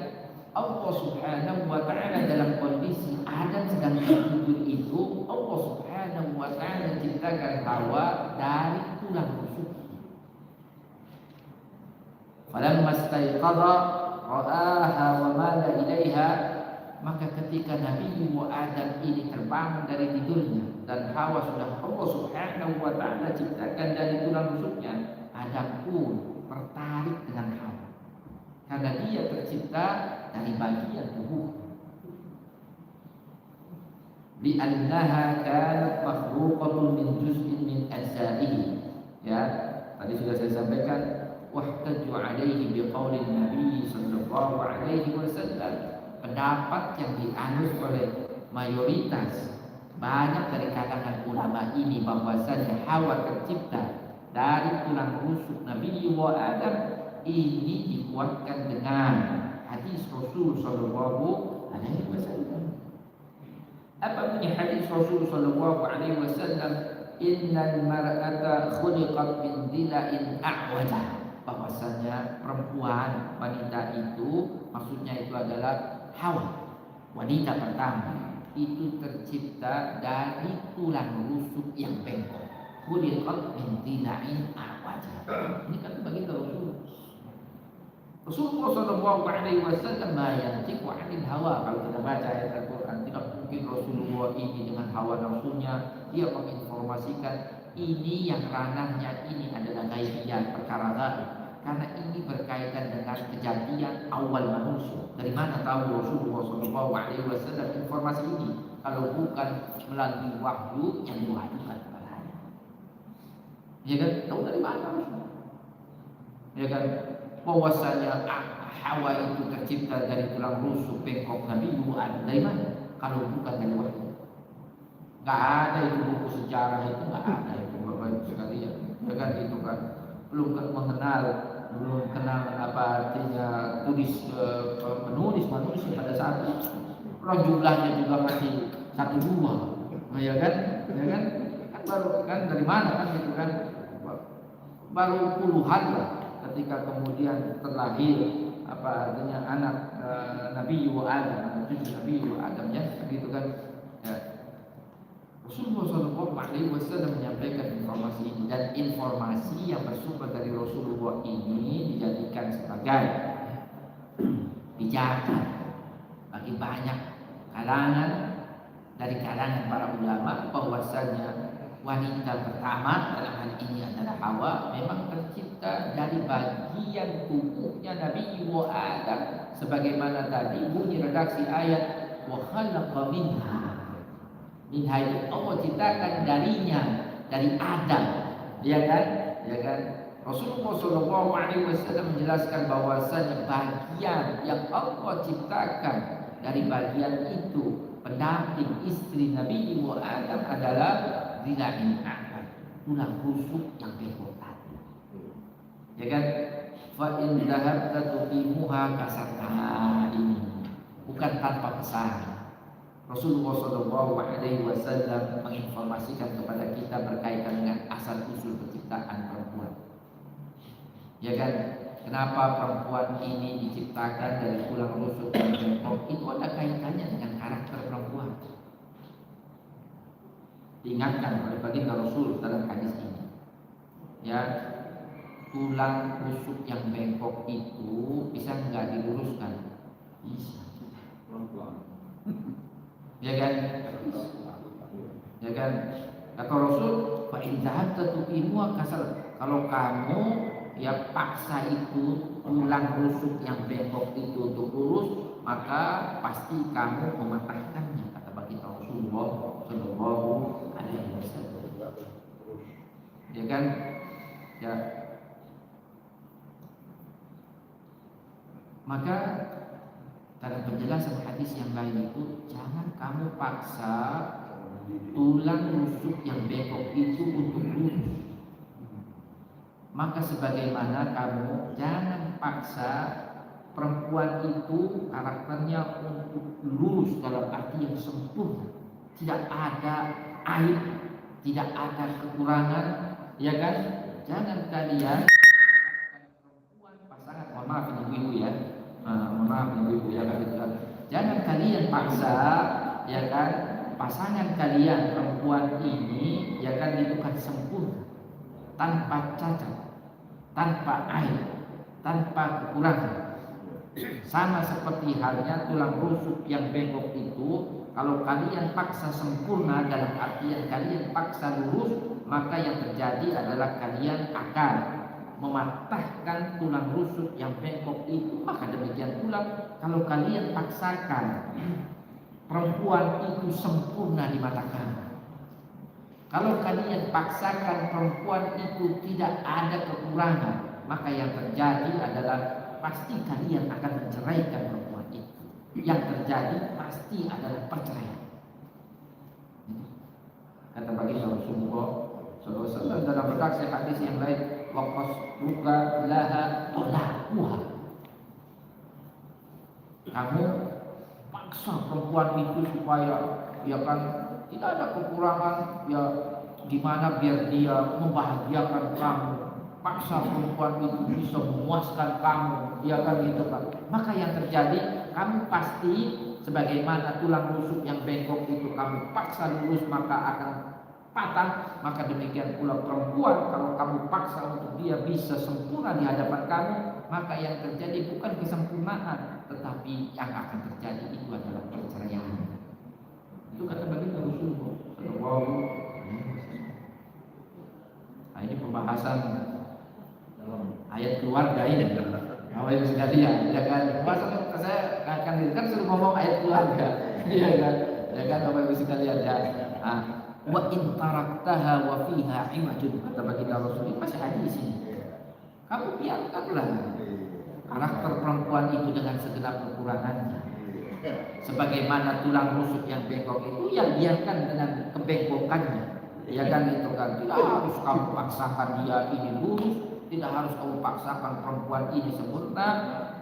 Allah Subhanahu wa taala dalam kondisi Adam sedang tidur itu, Allah Subhanahu wa taala ciptakan Hawa dari tulang rusuk. Falamma istayqadha ra'aha wa mala ilaiha, maka ketika Nabi Adam ini terbangun dari tidurnya dan Hawa sudah Allah Subhanahu wa taala ciptakan dari tulang rusuknya, Adam pun tertarik dengan Hawa karena dia tercipta dari bagian tubuh. Li'annaha kanat makhluqatun min juz'in min ajza'ihi. Ya, tadi sudah saya sampaikan, wahtaju alaihi biqaulin Nabi sallallahu alaihi wasallam. Pendapat yang dianut oleh mayoritas banyak dari kalangan ulama ini bahwasanya Hawa tercipta dari tulang rusuk Nabi Adam ini dikuatkan dengan hadis Rasul sallallahu alaihi wasallam. Apa bunyi hadis Rasul sallallahu alaihi wasallam? Innal mar'ata khuliqat min dila'in a'waja. Bahwasanya perempuan, wanita itu maksudnya itu adalah Hawa, wanita pertama itu tercipta dari tulang rusuk yang bengkok. Khuliqat min dila'in a'waja. Ini kan bagi Rasul. Rasulullah sallallahu alaihi wasallam ma yantiqu 'anil hawa. Kalau kita baca ayat Al-Qur'an, tidak mungkin Rasulullah ini dengan hawa nafsunya dia menginformasikan ini yang ranahnya ini adalah ghaibiyat, perkara gaib. Karena ini berkaitan dengan kejadian awal manusia. Dari mana tahu Rasulullah sallallahu alaihi wasallam informasi ini kalau bukan melalui wahyu yang diwahyukan kepadanya? Ya kan? Tahu dari mana? Ya kan? Bahwasanya Hawa itu tercipta dari tulang rusuk bengkok Nabi Adam. Dari mana? Kalau bukan dari wahyu. Gak ada itu buku sejarah itu, gak ada itu Bapak Ibu sekalian. Ya kan itu kan belum kenal apa artinya menulis manusia pada saat itu. Kalau jumlahnya juga masih 1-2, ya kan? Kan baru kan dari mana kan itu kan baru puluhan lah ketika kemudian terlahir apa artinya anak Nabi Adam, cucu Nabi Adam ya begitu kan. Ya. Rasulullah SAW menyampaikan informasi ini dan informasi yang bersumber dari Rasulullah ini dijadikan sebagai pijakan bagi banyak kalangan dari kalangan para ulama bahwasanya wanita pertama dalam hal ini adalah Hawa memang tercipta dari bagian tubuhnya Nabi Adam sebagaimana tadi bunyi redaksi ayat wa khalaqa minha. Minha itu Allah ciptakan darinya, dari Adam, ya kan? Ya kan? Rasulullah SAW menjelaskan bahwasanya bagian yang Allah ciptakan dari bagian itu pendamping istri Nabi Adam adalah dila'in a'ad, tulang rusuk yang bengkok tadi. Ya kan? Fa in dhahabta tuqimuha kasarta ini bukan tanpa pesan. Rasulullah SAW menginformasikan kepada kita berkaitan dengan asal usul penciptaan perempuan. Ya kan? Kenapa perempuan ini diciptakan dari tulang rusuk yang bengkok? Itu ada kaitannya dengan karakter perempuan. Diingatkan oleh baginda Rasul dalam hadis ini. Ya, tulang rusuk yang bengkok itu bisa nggak diluruskan? Bisa. Ya kan? Ya kan? Kata Rasul, fa in dhahabta tuqimuha kasar. Kalau kamu ya paksa itu tulang rusuk yang bengkok itu untuk lurus, maka pasti kamu mematahkannya, kata baginda Rasulullah sallallahu alaihi wasallam. Ya kan? Ya. Maka dalam penjelasan hadis yang lain itu jangan kamu paksa tulang rusuk yang bengkok itu untuk lurus. Maka sebagaimana kamu jangan paksa perempuan itu karakternya untuk lurus dalam arti yang sempurna, tidak ada aib, tidak ada kekurangan, ya kan? Jangan kalian perempuan pasangan, mohon maaf ibu-ibu ya, mohon maaf ibu-ibu ya kan, gitu kan. Jangan kalian paksa, ya kan, pasangan kalian perempuan ini, ya kan, itu kan sempurna, tanpa cacat, tanpa aib, tanpa kekurangan. Sama seperti halnya tulang rusuk yang bengkok itu, kalau kalian paksa sempurna dalam artian kalian paksa lurus, maka yang terjadi adalah kalian akan mematahkan tulang rusuk yang bengkok itu. Maka demikian pula kalau kalian paksakan perempuan itu sempurna di mata kamu, kalau kalian paksakan perempuan itu tidak ada kekurangan, maka yang terjadi adalah pasti kalian akan menceraikan perempuan itu. Yang terjadi pasti adalah perceraian. Kata baginda Rasulullah SAW dalam redaksi hadis yang lain, waqas buka laha tolakuha. Kamu paksa perempuan itu supaya, ya kan, tidak ada kekurangan, ya gimana biar dia membahagiakan kamu. Paksa perempuan itu bisa memuaskan kamu, ya kan, gitu kan. Maka yang terjadi, kamu pasti sebagaimana tulang rusuk yang bengkok itu kamu paksa lurus maka akan patah. Maka demikian pula perempuan, kalau kamu paksa untuk dia bisa sempurna di hadapan kamu, maka yang terjadi bukan kesempurnaan, tetapi yang akan terjadi itu adalah perceraian. Itu kata baginda Rasulullah SAW. Nah, ini pembahasan ayat keluarga ini, Bapak Ibu sekalian, ya kan? Masa saya akan kan suruh ngomong ayat keluarga, ya kan? Ya kan Bapak Ibu sekalian ya. Wa in taraktaha wa fiha iwajun, kata baginda Rasul, masih hadis ini. Kamu biarkanlah karakter perempuan itu dengan segenap kekurangannya. Sebagaimana tulang rusuk yang bengkok itu, ya biarkan dengan kebengkokannya. Ya kan, itu kan, tidak harus kamu paksakan dia ini lurus, tidak harus kamu paksakan perempuan ini sempurna.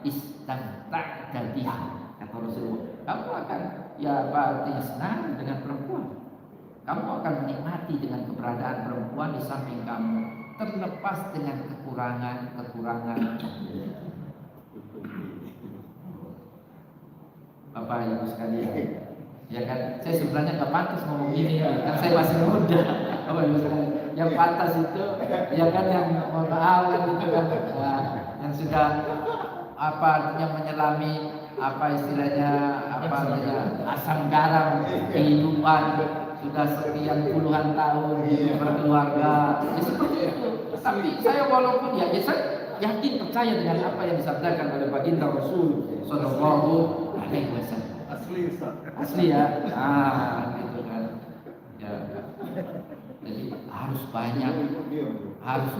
Istamta'ta biha, kata Rasulullah. Kamu akan, ya artinya senang dengan perempuan. Kamu akan menikmati dengan keberadaan perempuan di samping kamu, terlepas dengan kekurangan. Bapak Ibu sekalian, ya kan, saya sebenarnya nggak pantas ngomong gini ya, kan saya masih muda. Bapak Ibu sekalian, yang pantas itu, ya kan, yang mohon maaf kan, itu kan, yang sudah apa artinya menyelami apa istilahnya, apa artinya asam garam kehidupan, sudah sekian puluhan tahun berkeluarga, ya seperti itu. Tapi saya walaupun ya saya yakin percaya dengan apa yang disabdakan oleh baginda Rasul Sallallahu Alaihi Wasallam. Asli ya, gitu kan. Ya, jadi harus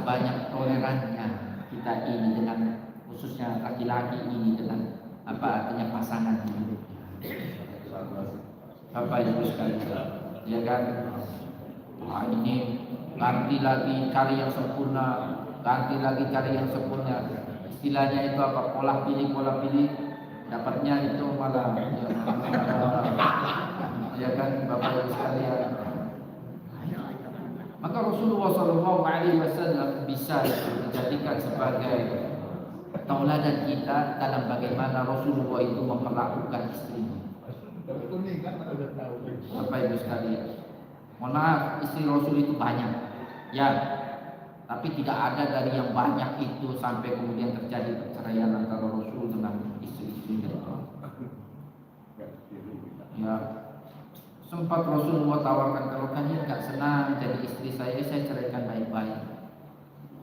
banyak tolerannya kita ini dengan, khususnya laki-laki ini dengan apa artinya pasangan hidup. Bapak Ibu sekalian, ya kan, ini ganti lagi cari yang sempurna, istilahnya itu apa, pola pilih, dapatnya itu malah ya kan Bapak Ibu sekalian. Maka Rasulullah SAW bisa dijadikan sebagai tauladan kita dalam bagaimana Rasulullah itu memperlakukan istrinya. Bapak Ibu sekalian, mohon maaf, istri Rasul itu banyak, ya, tapi tidak ada dari yang banyak itu sampai kemudian terjadi perceraian antara Rasul dengan istri-istrinya. Ya, sempat Rasulullah tawarkan, kalau kalian gak senang jadi istri saya ceraikan baik-baik.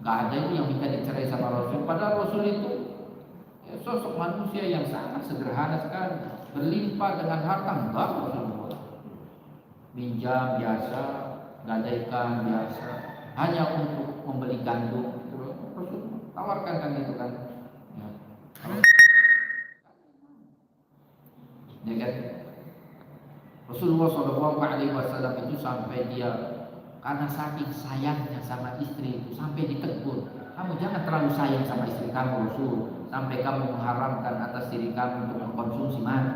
Gak ada itu yang minta dicerai sama Rasul. Padahal Rasul itu ya, sosok manusia yang sangat sederhana sekali, berlimpah dengan harta. Enggak, Rasulullah minjam biasa, gadaikan biasa, hanya untuk membeli gandum. Rasul tawarkan kan itu kan. Ya kan? Rasulullah SAW itu sampai dia, karena saking sayangnya sama istri itu, sampai ditegur, kamu jangan terlalu sayang sama istri kamu Rasul. sampai kamu mengharamkan atas diri kamu untuk mengkonsumsi madu.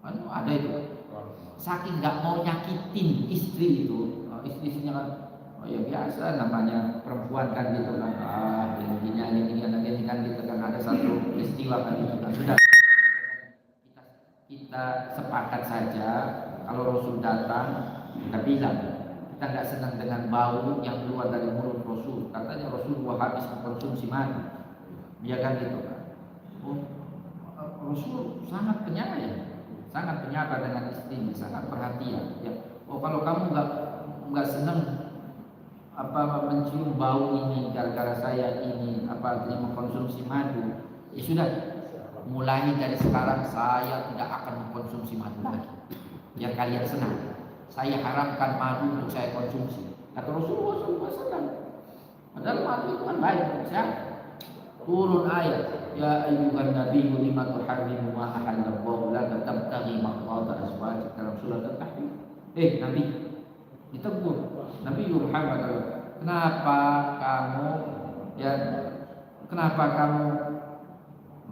Kan ada itu. Saking nggak mau nyakitin istri itu, istri-istrinya kan, oh ya biasa namanya perempuan kan gitu kan, ini kan gitu kan ada satu peristiwa kan itu kan sudah kita sepakat saja kalau Rasul datang kita bilang kita nggak senang dengan bau yang keluar dari mulut Rasul, katanya Rasulullah habis mengkonsumsi madu, ya kan gitu kan. Oh, Rasul sangat penyayang, sangat penyabar dengan istrinya, sangat perhatian. Ya, oh kalau kamu nggak senang mencium bau ini gara-gara saya ini mengkonsumsi madu, ya sudah, mulai dari sekarang saya tidak akan mengkonsumsi madu lagi. Biar kalian senang. Saya haramkan madu untuk saya konsumsi. Kata Rasulullah SAW. Padahal madu itu kan baik. Ya. Turun ayat, ya ayyuhan nabiyyu lima tuharrimu ma ahallallahu laka tabtaghi mardhata azwajik, dalam surat At-Tahrim. Nabi ditegur, Nabi Muhammad, kenapa kamu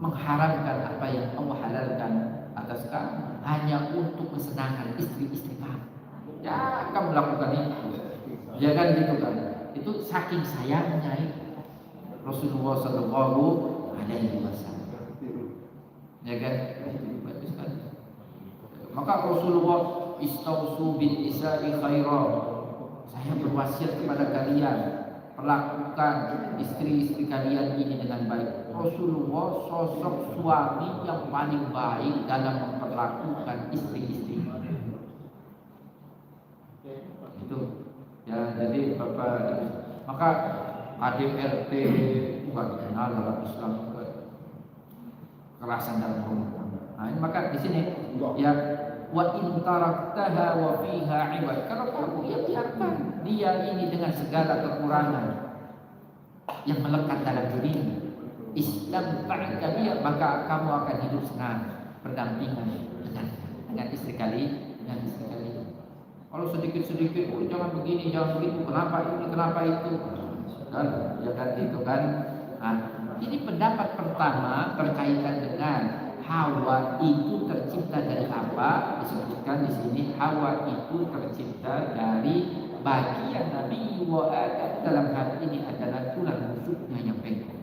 mengharamkan apa yang Allah halalkan atas kamu hanya untuk kesenangan istri-istri kamu? Ya, kamu lakukan itu. Ya kan gitu kan. Itu saking sayangnya itu Rasulullah Sallallahu Alaihi Wasallam. Ya kan? Bagus kan? Maka Rasulullah istausu bil nisa'i khairan. Saya berwasiat kepada kalian, perlakukan istri-istri kalian ini dengan baik. Rasulullah sosok suami yang paling baik dalam memperlakukan istri-istri. Itu ya, jadi Bapak, maka ADRT bukan kenal dalam Islam kekerasan dalam rumah tangga. Nah, maka di sini ya, wa in taraktaha wa fiha ibad, kalau kamu ya biarkan dia ini dengan segala kekurangan yang melekat dalam dirinya, Islam ta'ala dia, maka kamu akan hidup senang berdampingan dengan istri kalian. Kalau sedikit-sedikit, oh jangan begini, jangan begitu, kenapa ini, kenapa itu, kan ya kan itu kan. Nah, ini pendapat pertama berkaitan dengan Hawa itu tercipta dari apa? Disebutkan di sini Hawa itu tercipta dari bagian Nabi wa Adam, dalam hal ini adalah tulang rusuknya yang bengkok.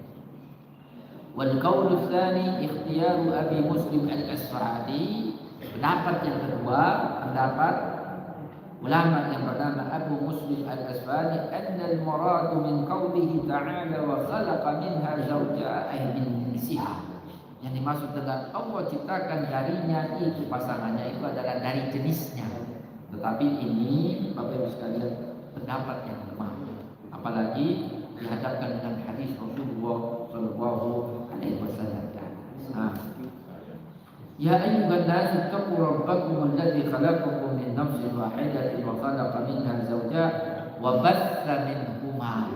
Wal qaulu tsani ikhtiyaru Abi Muslim Al-Asfahani. Pendapat yang kedua, pendapat ulama yang bernama Abu Muslim Al-Asfahani, annal muradu min qawlihi ta'ala wa khalaqa minha zawjaha ay min nisiha. Yang dimaksud dengan Allah ciptakan darinya itu pasangannya itu adalah dari jenisnya. Tetapi ini Bapak Ibu sekalian pendapat yang lemah. Apalagi dihadapkan dengan hadis Rasulullah Shallallahu Alaihi Wasallam. Ya ayyuhan nasu taqu rabbakum alladzi khalaqakum min nafsin wahidatin wa khalaqa minha zawjaha wa batha minhuma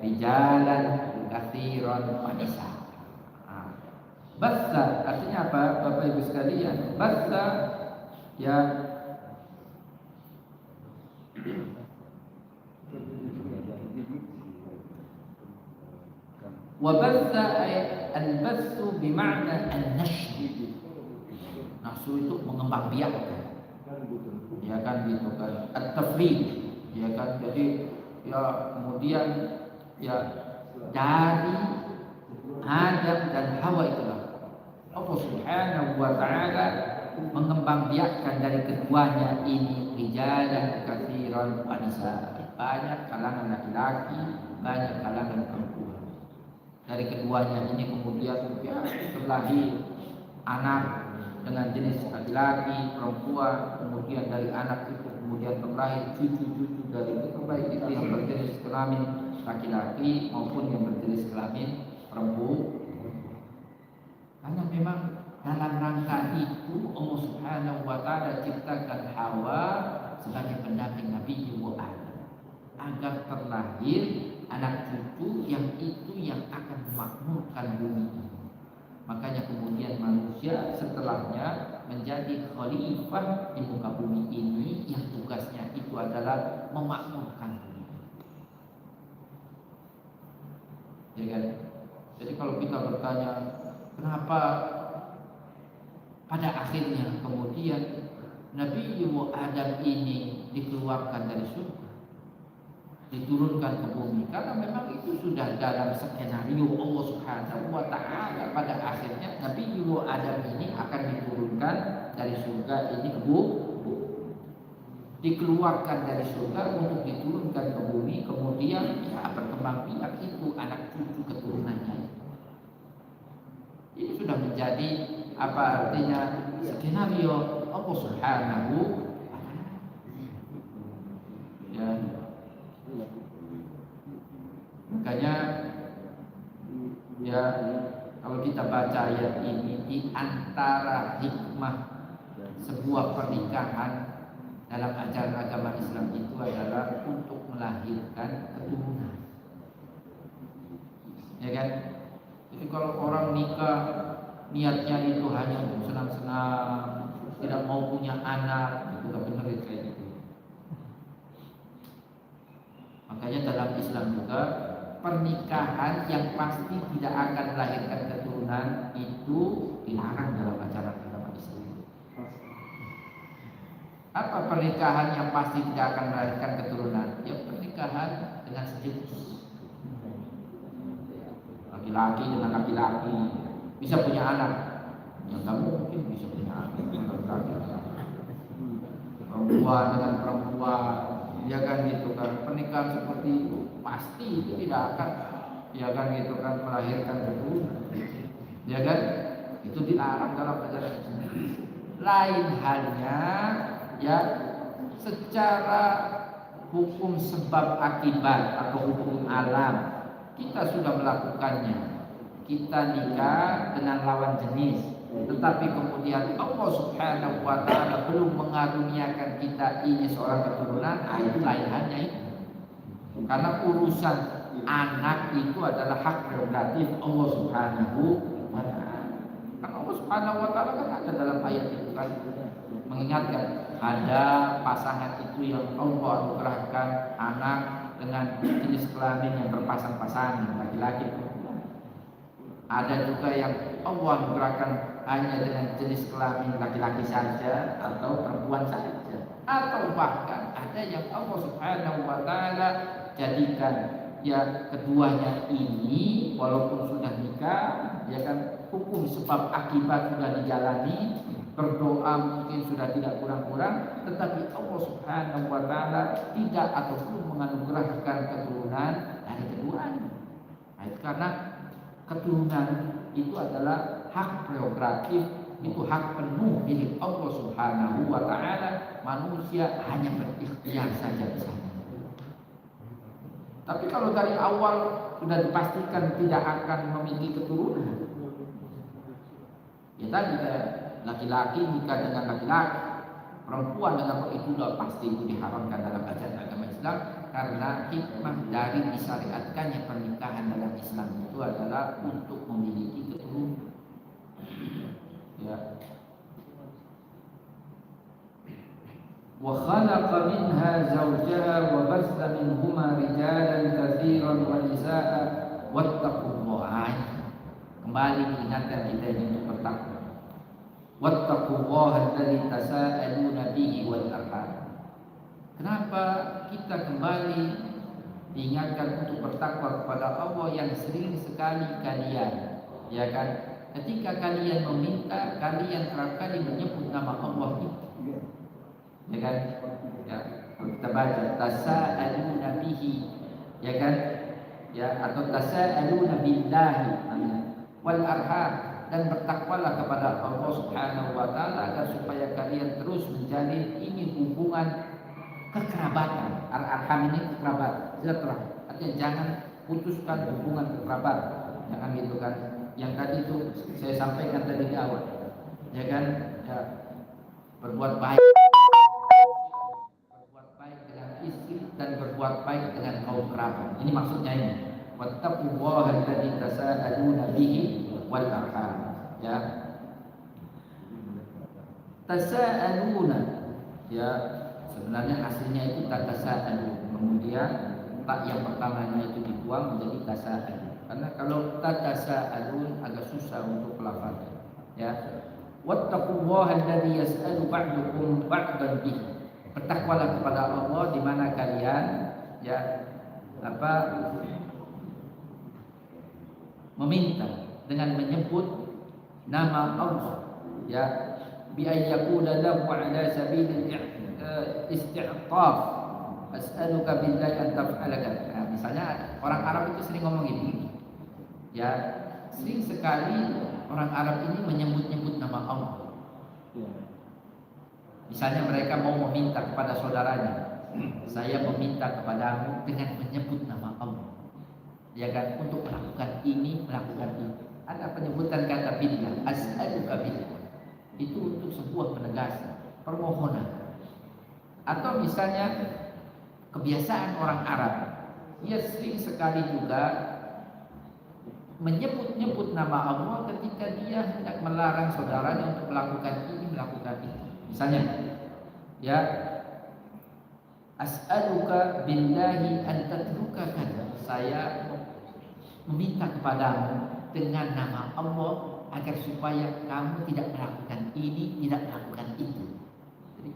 rijalan katsiran wa nisaa. Batha artinya apa Bapak Ibu sekalian? Batha ya wa batha al-bathu bima'na an-nashr. Nafsu itu mengembangbiakkan, ya kan gitu kan, at-tafrid, ya kan. Jadi ya kemudian ya dari Adam dan Hawa itulah Allah Subhanahu wa Ta'ala mengembangbiakkan dari keduanya ini rijalan katsiran wa nisaa, banyak kalangan laki-laki, banyak kalangan perempuan. Dari keduanya ini kemudian ya terlahir anak dengan jenis laki-laki, perempuan, kemudian dari anak itu kemudian terlahir cucu-cucu dari itu, baik itu yang berjenis kelamin laki-laki maupun yang berjenis kelamin perempuan. Karena memang dalam rangka itu Allah Subhanahu wa Ta'ala ciptakan Hawa sebagai pendamping Nabi Adam agar terlahir anak cucu yang itu yang akan memakmurkan bumi ini. Makanya kemudian manusia setelahnya menjadi khalifah di muka bumi ini yang tugasnya itu adalah memakmurkan bumi. Ya kan? Jadi kalau kita bertanya kenapa pada akhirnya kemudian Nabi Adam ini dikeluarkan dari surga, diturunkan ke bumi, karena memang itu sudah dalam skenario Allah Subhanahu wa taala. Pada akhirnya Nabi Adam ini akan diturunkan dari surga ini ke bumi, dikeluarkan dari surga untuk diturunkan ke bumi, kemudian ya berkembang biak itu anak cucu keturunannya. Ini sudah menjadi apa artinya skenario Allah Subhanahu wa taala. Ya. Makanya ya kalau kita baca ayat ini, di antara hikmah sebuah pernikahan dalam ajaran agama Islam itu adalah untuk melahirkan keturunan. Ya kan? Jadi kalau orang nikah niatnya itu hanya untuk senang-senang, tidak mau punya anak, itu gak benar kayak gitu. Makanya dalam Islam juga pernikahan yang pasti tidak akan melahirkan keturunan itu dilarang dalam ajaran agama Islam. Apa pernikahan yang pasti tidak akan melahirkan keturunan? Ya pernikahan dengan sejenis. Laki-laki dengan laki-laki bisa punya anak, yang nggak mungkin bisa punya anak. Perempuan dengan perempuan, ya kan gitu kan. Pernikahan seperti itu pasti itu tidak akan, ya kan gitu kan, melahirkan keturunan. Ya kan, itu dilarang dalam ajaran Islam. Lain halnya, ya secara hukum sebab akibat atau hukum alam. Kita sudah melakukannya, kita nikah dengan lawan jenis, tetapi kemudian Allah Subhanahu wa taala belum mengaruniakan kita ini seorang keturunan, itu lain halnya itu. Karena urusan anak itu adalah hak prerogatif Allah Subhanahu wa taala. Karena Allah Subhanahu wa taala kan ada dalam ayat itu kan mengingatkan ada pasangan itu yang Allah anugerahkan anak dengan jenis kelamin yang berpasang-pasangan, laki-laki perempuan. Ada juga yang Allah anugerahkan hanya dengan jenis kelamin laki-laki saja atau perempuan saja, atau bahkan ada yang Allah Subhanahu wa taala jadikan ya keduanya ini walaupun sudah nikah, ya kan, hukum sebab akibat sudah dijalani, berdoa mungkin sudah tidak kurang-kurang, tetapi Allah Subhanahu wa taala tidak atau belum menganugerahkan keturunan dari keduanya. Nah, itu karena keturunan itu adalah hak prerogatif, itu hak penuh milik Allah Subhanahu wa taala. Manusia hanya berikhtiar saja di sana. Tapi kalau dari awal sudah dipastikan tidak akan memiliki keturunan, ya tadi laki-laki nikah dengan laki-laki, perempuan dengan perempuan, itu sudah pasti itu diharamkan dalam ajaran agama Islam. Karena hikmah dari disyariatkannya pernikahan dalam Islam itu adalah untuk memiliki keturunan. Ya. Wa khalaqa minha zawjaha wa bassa minhuma rijalan katsiran wa nisaa'a wattaqullaha. Kembali diingatkan kita ini untuk bertakwa. Wattaqullaha alladzi tasaaluna bihi wal arham. Kenapa kita kembali diingatkan untuk bertakwa kepada Allah yang sering sekali kalian, ya kan, ketika kalian meminta, kalian kerap kali menyebut nama Allah itu. Ya kan? Ya, kalau kita baca tasaaluna bihi, ya kan? Ya, atau tasaaluna billahi wal arham, dan bertakwalah kepada Allah Subhanahu wa taala agar supaya kalian terus menjalin ini hubungan kekerabatan. Arham ini kerabat, silaturahmi. Artinya jangan putuskan hubungan kekerabatan. Jangan gitu kan. Yang tadi itu saya sampaikan tadi di awal. Ya kan? Ya, berbuat baik dengan istri dan berbuat baik dengan kaum kerabat. Ini maksudnya ini. Wattaqullaha alladzi tasaaluna bihi wal arham. Ya. Tasaaluna, ya, sebenarnya aslinya itu tatasaalu, kemudian tak yang pertamanya itu dibuang menjadi tasaalu. Karena kalau tatasaalun agak susah untuk pelafalnya. Ya. Wattaqullaha alladzi yas'alu ba'dukum ba'dan bihi. Bertakwalah kepada Allah di mana kalian ya meminta dengan menyebut nama Allah ya bi ayyakuna lahu ala sabilil isti'taf as'aluka billahi an taf'alaka. Nah, misalnya orang Arab itu sering ngomong gini ya, sering sekali orang Arab ini menyebut-nyebut nama Allah. Misalnya mereka mau meminta kepada saudaranya, saya meminta kepadamu dengan menyebut nama Allah, ya kan, untuk melakukan ini, melakukan itu. Ada penyebutan kata billah, as'aluka billah. Itu untuk sebuah penegasan, permohonan. Atau misalnya kebiasaan orang Arab, dia sering sekali juga menyebut-nyebut nama Allah ketika dia hendak melarang saudaranya untuk melakukan ini, melakukan itu. Misalnya, ya, as'aluka billahi an tatruka kada. Saya meminta kepadamu dengan nama Allah agar supaya kamu tidak melakukan ini, tidak melakukan itu. Jadi,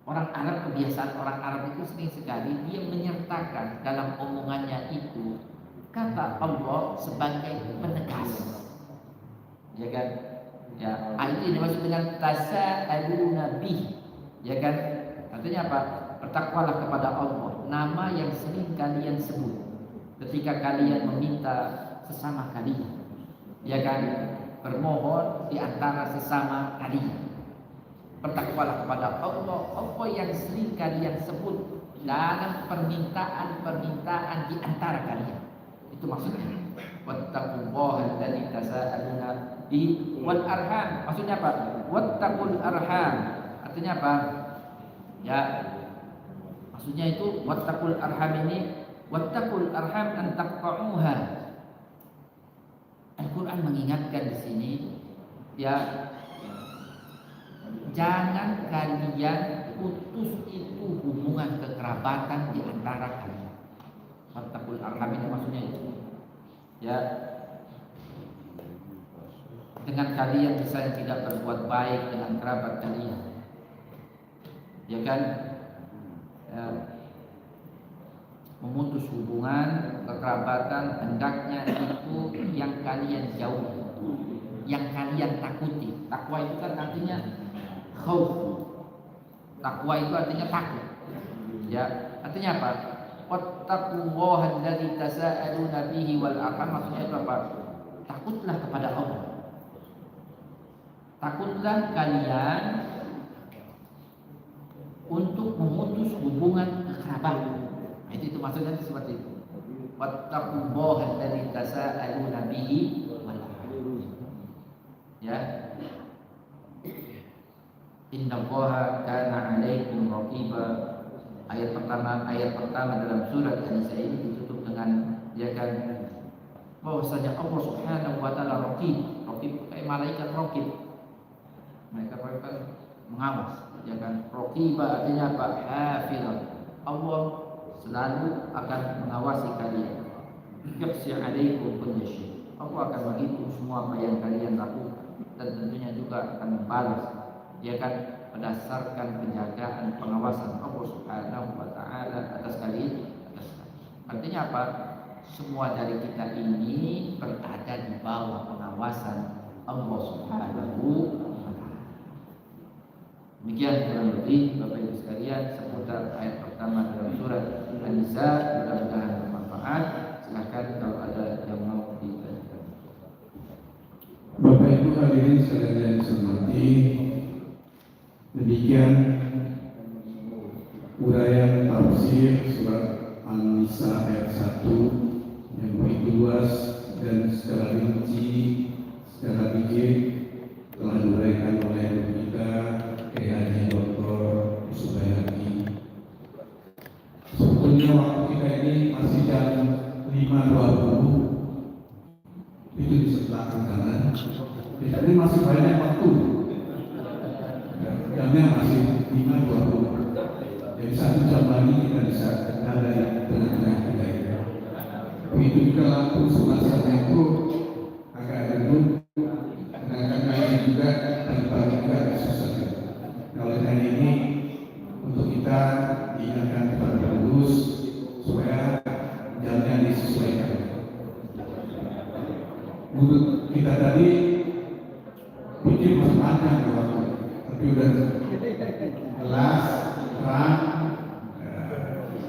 orang Arab, kebiasaan orang Arab itu sering sekali dia menyertakan dalam omongannya itu kata Allah sebagai penegas, ya kan? Ya, itu dimaksud dengan tasa'aluna bih, ya kan? Artinya apa? Bertakwalah kepada Allah, nama yang sering kalian sebut ketika kalian meminta sesama kalian, ya kan? Bermohon di antara sesama kalian. Bertakwalah kepada Allah, Allah yang sering kalian sebut dalam permintaan-permintaan di antara kalian. Itu maksudnya. Wattaqullaha alladzi tasaaluna bi wal arham. Maksudnya apa? Wattaqul arham. Artinya apa? Ya. Maksudnya itu wattaqul arham ini, wattaqul arham an taqta'uha. Al-Qur'an mengingatkan di sini ya, jangan kalian putus itu hubungan kekerabatan di antara kalian. Wattaqul arham ini maksudnya itu. Ya, dengan kalian misalnya tidak berbuat baik dengan kerabat kalian, ya kan, ya, memutus hubungan kekerabatan, hendaknya itu yang kalian jauhi, yang kalian takuti. Takwa itu kan artinya khauf. Takwa itu artinya takut. Ya, artinya apa? Wattaqullaha alladzi tasaaluna bihi wal arham. Maksudnya itu apa? Takutlah kepada Allah. Takutlah kalian untuk memutus hubungan kekerabatan. Itu maksudnya seperti itu. Wattaqullaha alladzi tasaaluna bihi wal arham. Ya. Innallaha kana 'alaikum raqiba. Ayat pertama dalam surat An-Nisa ini ditutup dengan ya kan, bahwasanya Allah Subhanahu wa taala raqib. Raqib kayak malaikat raqib. Mereka mengawas, ya kan? Raqiba artinya apa? Hafizah. Allah selalu akan mengawasi kalian. Yahsi 'alaikum kulli syai'. Allah akan menghitung semua apa yang kalian lakukan dan tentunya juga akan membalas, ya kan, berdasarkan penjagaan pengawasan Allah Subhanahu wa taala atas kalian. Artinya apa? Semua dari kita ini berada di bawah pengawasan Allah Subhanahu wa taala. Demikian kurang lebih Bapak Ibu sekalian seputar ayat pertama dalam surat An-Nisa. Mudah-mudahan bermanfaat. Silakan kalau ada yang mau ditanyakan. Bapak Ibu hadirin sekalian yang saya hormati, demikian uraian tafsir surat An-Nisa ayat 1 yang begitu luas dan secara rinci, secara dikit telah diuraikan oleh kita Kiai Dr. Yusuf Bayhaqi. Sebetulnya waktu kita ini masih jam 5.20, itu di sebelah kanan. Jadi masih banyak waktu. Jamnya masih 5.20. Jadi 1 jam lagi kita bisa kenal dari tengah-tengah kita ini. Tapi begitu juga lampu suasana itu agak redup. Karena ini juga pagi-pagi juga agak susah. Kalau hari ini untuk kita diingatkan kepada lurus supaya jalannya disesuaikan. Untuk kita tadi pikir masih panjang waktu, tapi udah jelas, terang.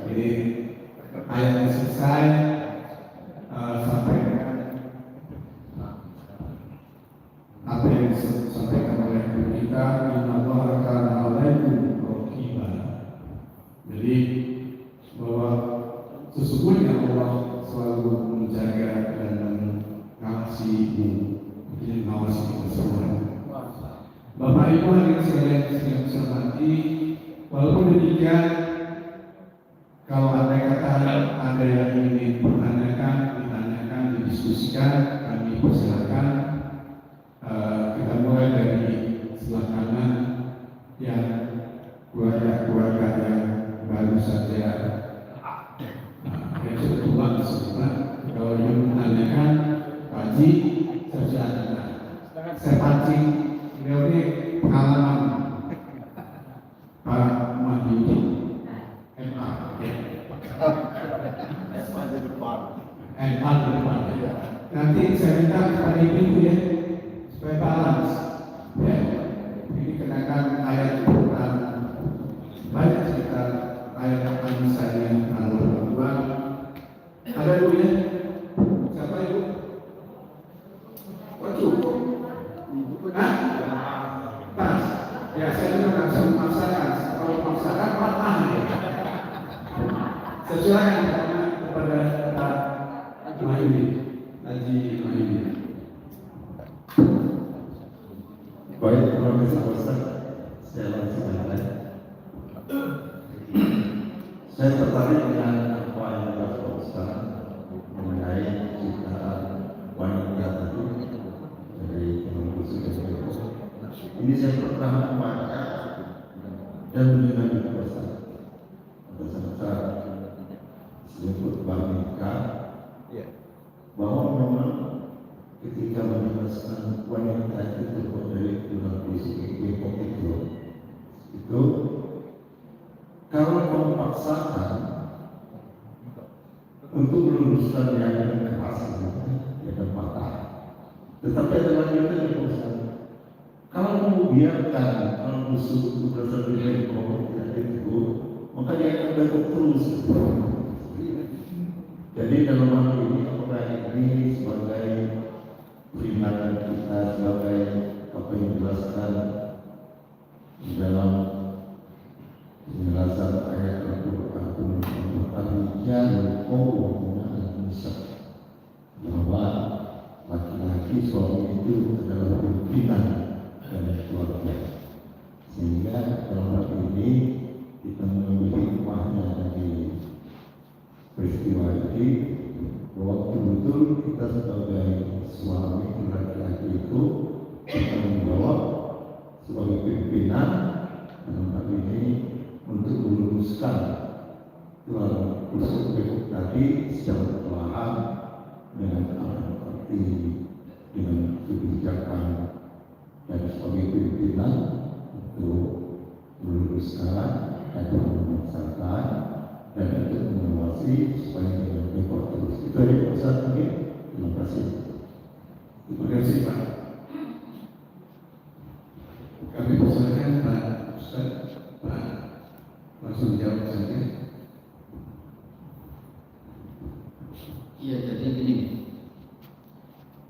Jadi ayatnya selesai sampai apa yang disampaikan oleh guru kita, innallaha kana 'alaikum raqiban. Jadi bahwa sesungguhnya Allah selalu menjaga dan mengasihi, mengawasi kita semua. Bapak Ibu hadirin sekalian yang saya hormati, walaupun demikian, kalau ada kata ada yang ingin ditanyakan, didiskusikan, kami persilakan. Kita mulai dari sebelah kanan yang keluarga yang baru saja yang sudah tua semua. Kalau yang menanyakan, Pak Haji, saya pancing beliau ini pengalaman Pak Mahyudi MA MA di depan. Nanti saya minta kepada ibu ya supaya balance ya. Ini kenakan ayat Quran banyak sekitar ayat An-Nisa yang nomor 2. Ada dulu ya. Siapa ibu? Oh cukup. Pas. Ya saya juga nggak bisa memaksakan. Kalau memaksakan patah ya. Sesuai kepada Pak Mahyudi, Haji Mahyudi. Baik, terima kasih Pak Ustaz. Saya langsung mulai. Saya tertarik dengan apa yang dilakukan Pak Ustaz mengenai ciptaan wanita tadi dari Imam Ghazali. Ini saya pernah membaca dan mendengar di Pak Ustaz. Pada saat disebut wanita, bahwa memang ketika menjelaskan wanita itu terbuat dari tulang fisik itu kalau memaksakan untuk meluruskan yang dengan kepastian ya dan patah, tetapi ada lanjutan yang besar. Kalau membiarkan kalau musuh itu berasal dari tidak itu, maka dia akan bergerak terus. Jadi dalam hal ini apakah ini sebagai peringatan kita sebagai apa yang dijelaskan di dalam penjelasan ayat Al-Quran bahwa laki-laki suami itu adalah pimpinan dari keluarga, sehingga dalam hal ini kita mengambil hikmahnya dari peristiwa ini bahwa betul-betul kita sebagai suami laki-laki itu kita membawa sebagai pimpinan dalam hal ini untuk meluruskan tulang rusuk tadi secara perlahan dengan arti dengan kebijakan dan sebagai pimpinan untuk meluruskan dan memaksakan dan untuk mengawasi supaya tidak berbuat terus. Itu ada pesan mungkin. Terima kasih. Terima kasih Pak. Kami persilakan Pak Ustaz, Pak langsung jawab saja. Iya, jadi gini,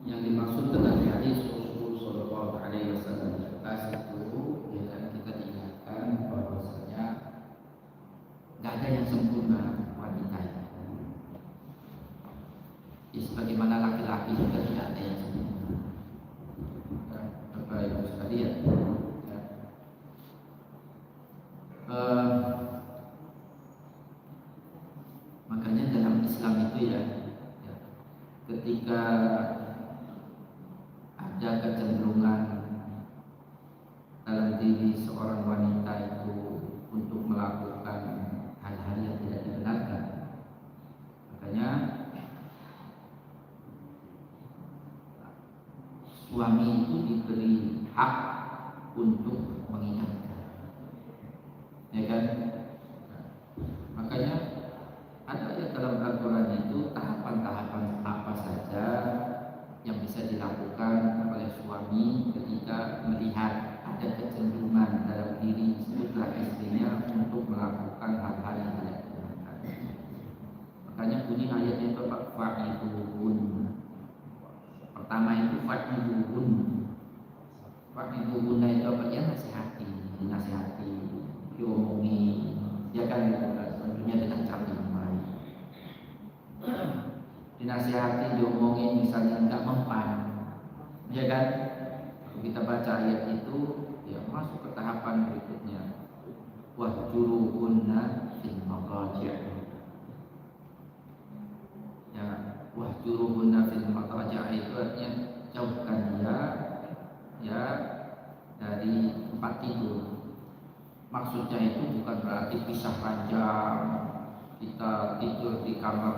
yang dimaksud dengan hadis Rasul Shallallahu Alaihi Wasallam itu ya kan kita diingatkan bahwasanya nggak ada yang sempurna wanita itu. Ya, sebagaimana laki-laki juga tidak ada yang sempurna. Bapak Ibu sekalian, makanya dalam Islam itu ya, ketika ada kecenderungan dalam diri seorang wanita itu untuk melakukan hal-hal yang tidak dibenarkan, makanya istrinya untuk melakukan hal-hal yang tidak dibenarkan. Makanya bunyi ayatnya itu fa'iduhun. Pertama itu fa'iduhun. Fa'iduhun itu apa ya, dinasihati, diomongi, ya kan, tentunya dengan cara yang baik. Dinasihati, diomongin, misalnya enggak mempan, ya kan? Kalau kita baca ayat itu, ya masuk ke tahapan berikutnya. Wahjuruhunna fil madaji'. Ya, wahjuruhunna fil madaji' itu artinya jauhkan dia, ya, dari tempat tidur. Maksudnya itu bukan berarti pisah ranjang, kita tidur di kamar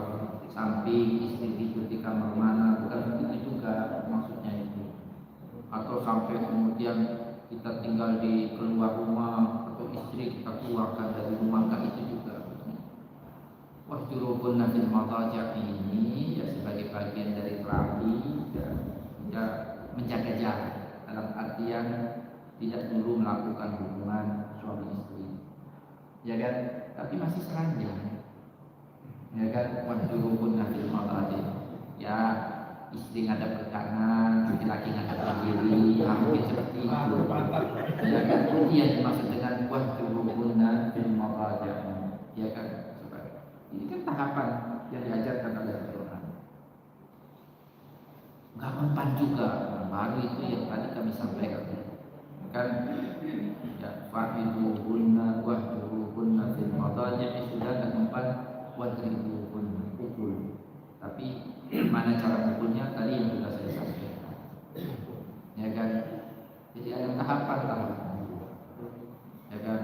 samping, istri tidur di kamar mana, bukan begitu juga maksudnya itu. Atau sampai kemudian kita tinggal di keluar rumah, atau istri kita keluarkan dari rumah, enggak, itu juga. Wahjuruhunna fil madaji' ini ya sebagai bagian dari terapi, ya menjaga jarak, dalam artian tidak dulu melakukan hubungan suami istri, ya kan, tapi masih seranjang, ya kan. Wahjuruhunna fil madaji', ya istri ngadap ke kanan, laki-laki ngadap ke kiri, mungkin seperti itu, ya kan. Itu yang dimaksud dengan wahjuruhunna fil madaji', ya kan. Ini kan tahapan yang diajarkan oleh Al-Quran. Enggak mempan juga, baru itu yang tadi kami sampaikan kan, ya fa'iduhunna wahjuruhunna fil madaji', sudah enggak mempan, wadribuhunna, pukul. Tapi mana cara pukulnya tadi yang sudah saya sampaikan, ya kan. Jadi ada tahapan, ya kan.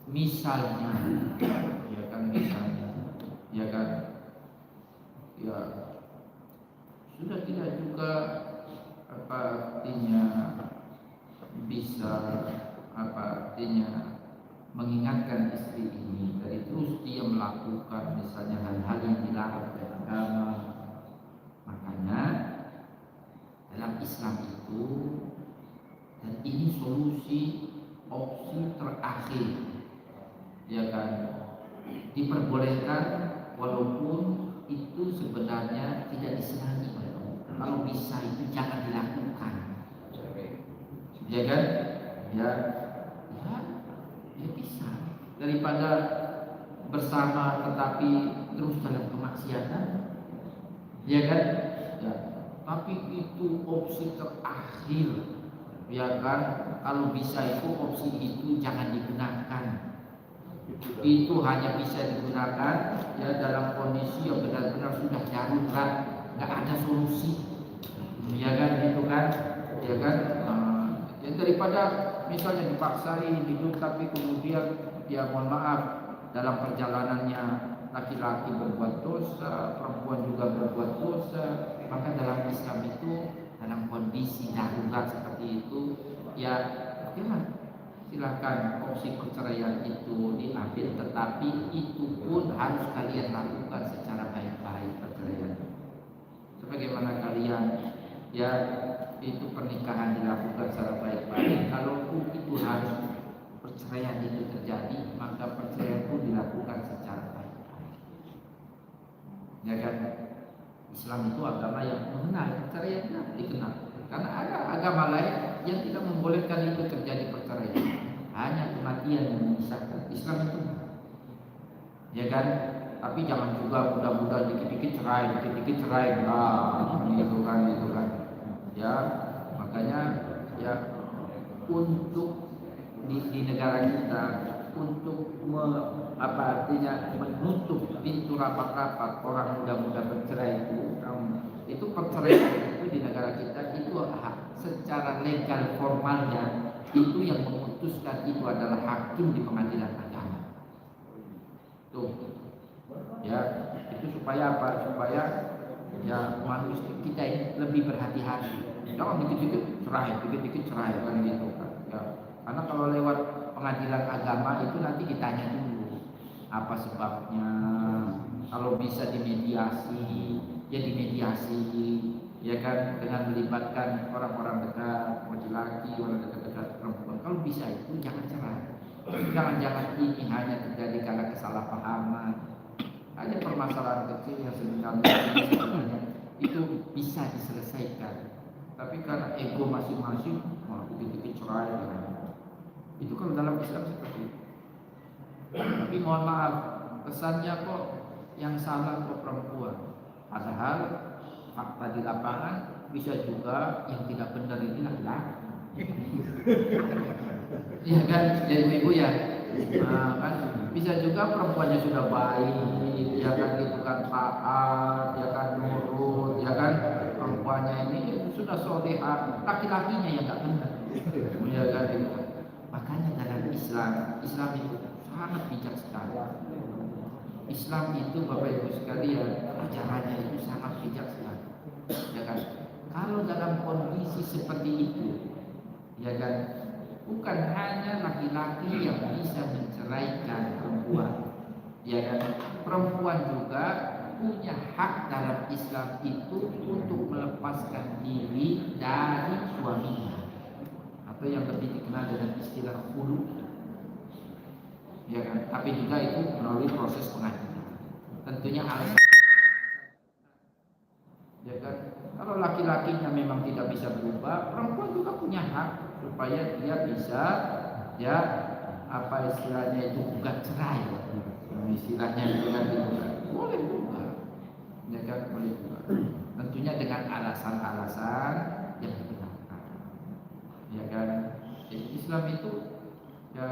Misalnya, ya kan, ya kan, ya sudah tidak juga apa artinya bisa, apa artinya mengingatkan istri ini dari terus dia melakukan misalnya hal-hal yang dilarang oleh agama. Makanya dalam Islam itu, dan ini solusi, opsi terakhir, ya kan, diperbolehkan walaupun itu sebenarnya tidak disenangi oleh Allah. Kalau bisa itu jangan dilakukan, ya kan, ya bisa, daripada bersama tetapi terus dalam kemaksiatan, ya kan, ya. Tapi itu opsi terakhir, ya kan. Kalau bisa itu opsi itu jangan digunakan. Itu hanya bisa digunakan ya dalam kondisi yang benar-benar sudah darurat, nggak ada solusi, ya kan, gitu kan, ya kan. Ya daripada misalnya dipaksain hidup tapi kemudian ya mohon maaf dalam perjalanannya laki-laki berbuat dosa, perempuan juga berbuat dosa. Maka dalam Islam itu dalam kondisi darurat seperti itu, ya gimana? Silakan opsi perceraian itu diambil, tetapi itu pun harus kalian lakukan secara baik-baik perceraian. Sebagaimana kalian ya itu pernikahan dilakukan secara baik-baik, kalau itu harus perceraian itu terjadi, maka perceraian pun dilakukan secara baik-baik. Ya kan? Islam itu agama yang mengenal perceraian, dikenal. Karena ada agama lain yang tidak membolehkan itu terjadi perceraian, hanya kematian yang memisahkan. Islam itu, ya kan. Tapi jangan juga mudah-mudahan dikit-dikit cerai, gitu kan. Ya, makanya ya untuk di negara kita untuk menutup pintu rapat-rapat orang muda-muda bercerai itu perceraian itu di negara kita itu secara legal formalnya itu yang memutuskan itu adalah hakim di pengadilan agama. Tuh, ya itu supaya apa? Supaya ya manusia kita ini lebih berhati-hati. Jangan dikit-dikit cerai kan gitu kan. Ya, karena kalau lewat pengadilan agama itu nanti ditanya dulu apa sebabnya. Kalau bisa dimediasi, ya dimediasi, ya kan, dengan melibatkan orang-orang dekat, laki-laki, orang dekat-dekat perempuan. Kalau bisa itu jangan cerai. Jangan-jangan ini hanya terjadi karena kesalahpahaman. Ada permasalahan kecil yang sebenarnya itu bisa diselesaikan. Tapi karena ego masing-masing, malah begitu cerai. Itu kalau dalam Islam seperti itu. Tapi mohon maaf, kesannya kok yang salah kok perempuan. Padahal fakta di lapangan bisa juga yang tidak benar ini laki-laki. Iya kan, ya ibu ya. Nah, kan bisa juga perempuannya sudah baik, ya kan itu kan taat, ya kan nurut, ya kan perempuannya ini sudah solehah, laki-lakinya yang nggak benar, ya kan itu. Makanya dalam Islam itu sangat bijak sekali. Islam itu Bapak Ibu sekalian, ajarannya itu sangat bijak sekali, ya kan. Kalau dalam kondisi seperti itu, ya kan, bukan hanya laki-laki yang bisa menceraikan perempuan, ya kan, perempuan juga punya hak dalam Islam itu untuk melepaskan diri dari suaminya, atau yang lebih dikenal dengan istilah khulu, ya kan. Tapi juga itu melalui proses pengadilan. Tentunya alasan, ya kan. Kalau laki-lakinya memang tidak bisa berubah, perempuan juga punya hak supaya dia bisa, ya, apa istilahnya itu, gugat cerai, istilahnya itu kan boleh juga, ya kan, boleh juga. Tentunya dengan alasan-alasan yang dibenarkan, ya kan. Jadi Islam itu ya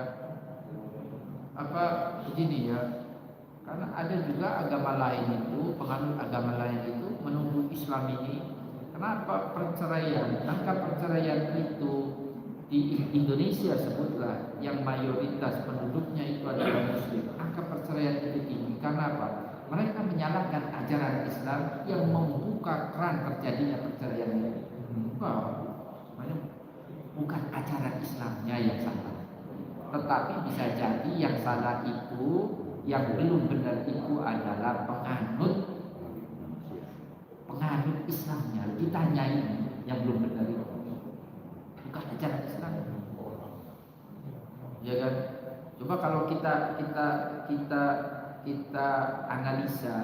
apa begini ya, karena ada juga agama lain itu, penganut agama lain itu menuduh Islam ini, kenapa perceraian, angka perceraian itu di Indonesia sebutlah yang mayoritas penduduknya itu adalah Muslim, angka perceraian itu tinggi. Karena apa? Mereka menyalahkan ajaran Islam yang membuka keran terjadinya perceraian itu. Bukan ajaran Islamnya yang salah, tetapi bisa jadi yang salah itu, yang belum benar itu adalah penganut Islamnya. Ditanya ini yang belum benar itu bukan ajaran Islam, ya kan. Coba kalau kita analisa,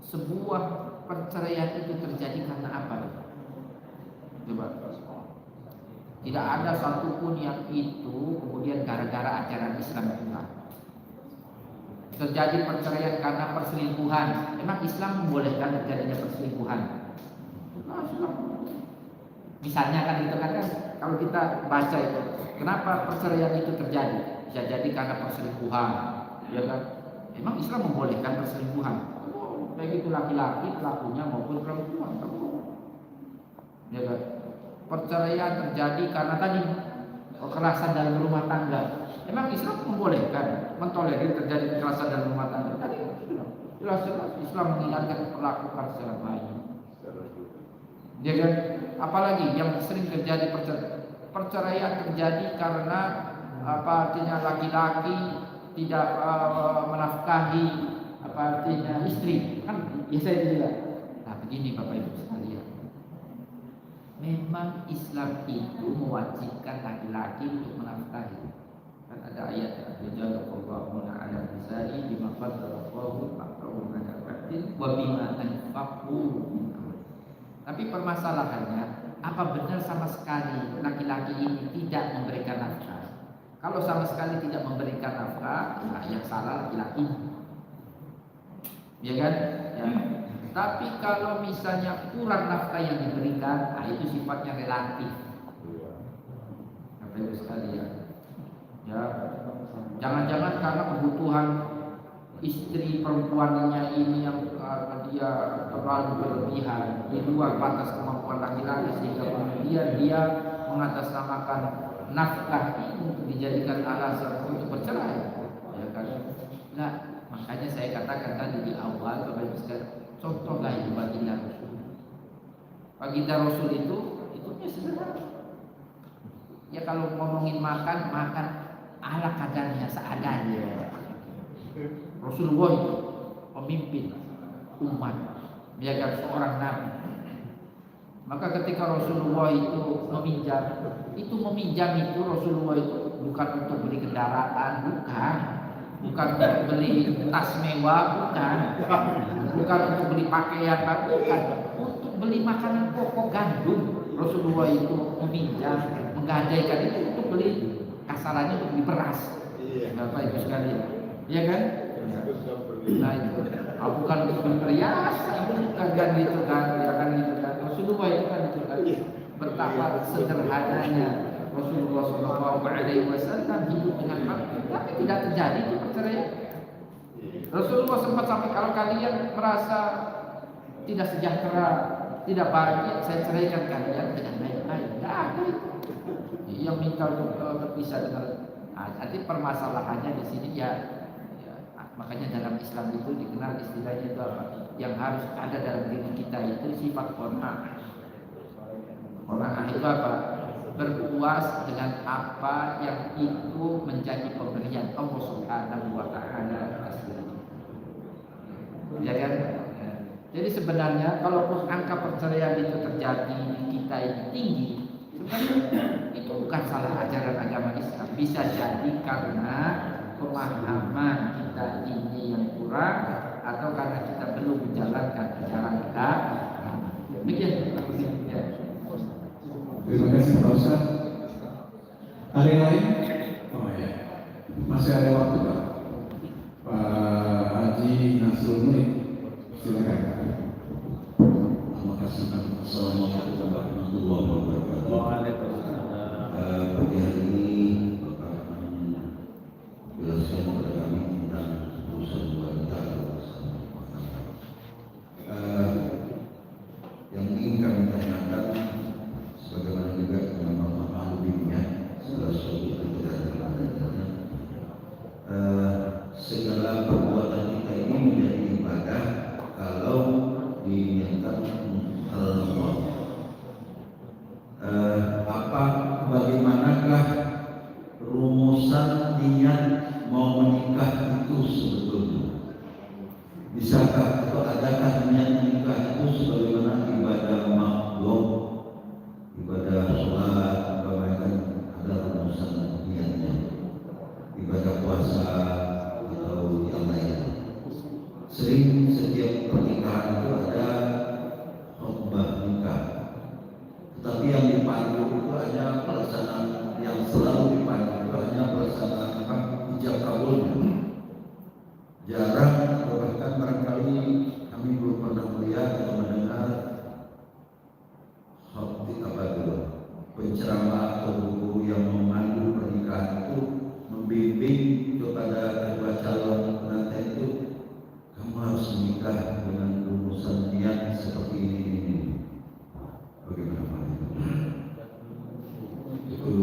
sebuah perceraian itu terjadi karena apa? Coba, tidak ada satupun yang itu kemudian gara-gara ajaran Islam pula. Terjadi perceraian karena perselingkuhan, memang Islam membolehkan terjadinya perselingkuhan? Misalnya kan itu kan, kalau kita baca itu, kenapa perceraian itu terjadi? Bisa jadi karena perselingkuhan, ya kan? Memang Islam membolehkan perselingkuhan, baik itu laki-laki pelakunya maupun perempuan, ya kan? Perceraian terjadi karena tadi kekerasan dalam rumah tangga, memang Islam membolehkan, mentolerir terjadi kekerasan dalam rumah tangga. Tadi jelas-jelas Islam mengingatkan perlakukan secara baik, ya kan? Apalagi yang sering terjadi perceraian terjadi karena apa artinya laki-laki tidak menafkahi apa artinya istri, kan biasa itu juga. Nah begini Bapak Ibu sekalian, memang Islam itu mewajibkan laki-laki untuk menafkahi. Kan ada ayat Allahumma ala nisa'i bima faddalallahu ba'dahum 'ala ba'din wa bima anfaqu. Tapi permasalahannya, apa benar sama sekali laki-laki ini tidak memberikan nafkah? Kalau sama sekali tidak memberikan nafkah, ya yang salah laki-laki, ya kan? Ya. Tapi kalau misalnya kurang nafkah yang diberikan, nah itu sifatnya relatif. Bapak Ibu sekalian, ya, jangan-jangan karena kebutuhan istri perempuannya ini yang dia terlalu berlebihan di luar batas kemampuan laki-laki, sehingga kemudian dia mengatasnamakan nafkah ini untuk dijadikan alasan untuk bercerai, ya kan? Nah, makanya saya katakan tadi di awal, Bapak Ibu sekalian, contohlah itu baginda Rasul. Baginda Rasul itu sederhana. Ya kalau ngomongin makan ala kadarnya, seadanya. Rasulullah itu pemimpin umat, ya kan, seorang nabi. Maka ketika Rasulullah itu meminjam itu Rasulullah itu bukan untuk beli kendaraan, bukan untuk beli tas mewah, bukan untuk beli pakaian, bukan untuk beli makanan pokok gandum. Rasulullah itu meminjam, menggadaikan itu untuk beli, kasarannya untuk beli beras. Bapak Ibu sekalian, ya kan? Nah itu, bukan untuk beli perhiasan, bukan kan gitu kan, ya kan gitu kan. Rasulullah itu kan itu kan betapa sederhananya Rasulullah SAW hidup dengan hati, tapi tidak terjadi itu perceraian. Rasulullah sempat sampai, kalau kalian merasa tidak sejahtera, tidak bahagia, saya ceraikan kalian dengan baik-baik. Tidak ada itu yang minta untuk berpisah dengan. Nanti permasalahannya di sini ya, makanya dalam Islam itu dikenal istilahnya itu apa? Yang harus ada dalam diri kita itu sifat qanaah. Qanaah itu apa? Berpuas dengan apa yang itu menjadi pemberian Allah Subhanahu wa taala atas diri kita. Ya kan? Jadi sebenarnya kalaupun angka perceraian itu terjadi di kita ini tinggi, sebenarnya itu bukan salah ajaran agama Islam. Bisa jadi karena pemahaman kita ini yang kurang, atau karena kita belum menjalankan ajaran agama. Demikian. Terima kasih Pak Ustaz. Ada yang lain? Oh ya, masih ada waktu Pak. Pak Haji Nasrul Murid, silakan. Terima kasih. Assalamualaikum warahmatullahi wabarakatuh. Pagi hari ini Bapak menjelaskan kepada kami tentang urusan wanita. Yang ingin kami tanyakan, sebagaimana juga dengan Bapak Alumninya, salah satu kebenaran segala perbuatan kita ini menjadi ibadah kalau diniatkan Allah. Bagaimanakah rumusan niat mau menikah itu sebetulnya? Bisakah atau adakah niat menikah itu sebagaimana ibadah makhluk, ibadah sholat, bahkan ada rumusan niatnya, ibadah puasa atau yang lain. Sering setiap pernikahan itu ada khutbah nikah, tetapi yang dipandu itu hanya pelaksanaan, yang selalu dipandu itu hanya pelaksanaan ijab kabulnya. Jarang, atau bahkan barangkali kami belum pernah melihat atau mendengar penceramah atau buku yang memandu pernikahan itu, membimbing kepada kedua calon pengantin itu, kamu harus menikah dengan rumusan niat seperti ini. Bagaimana Pak? Itu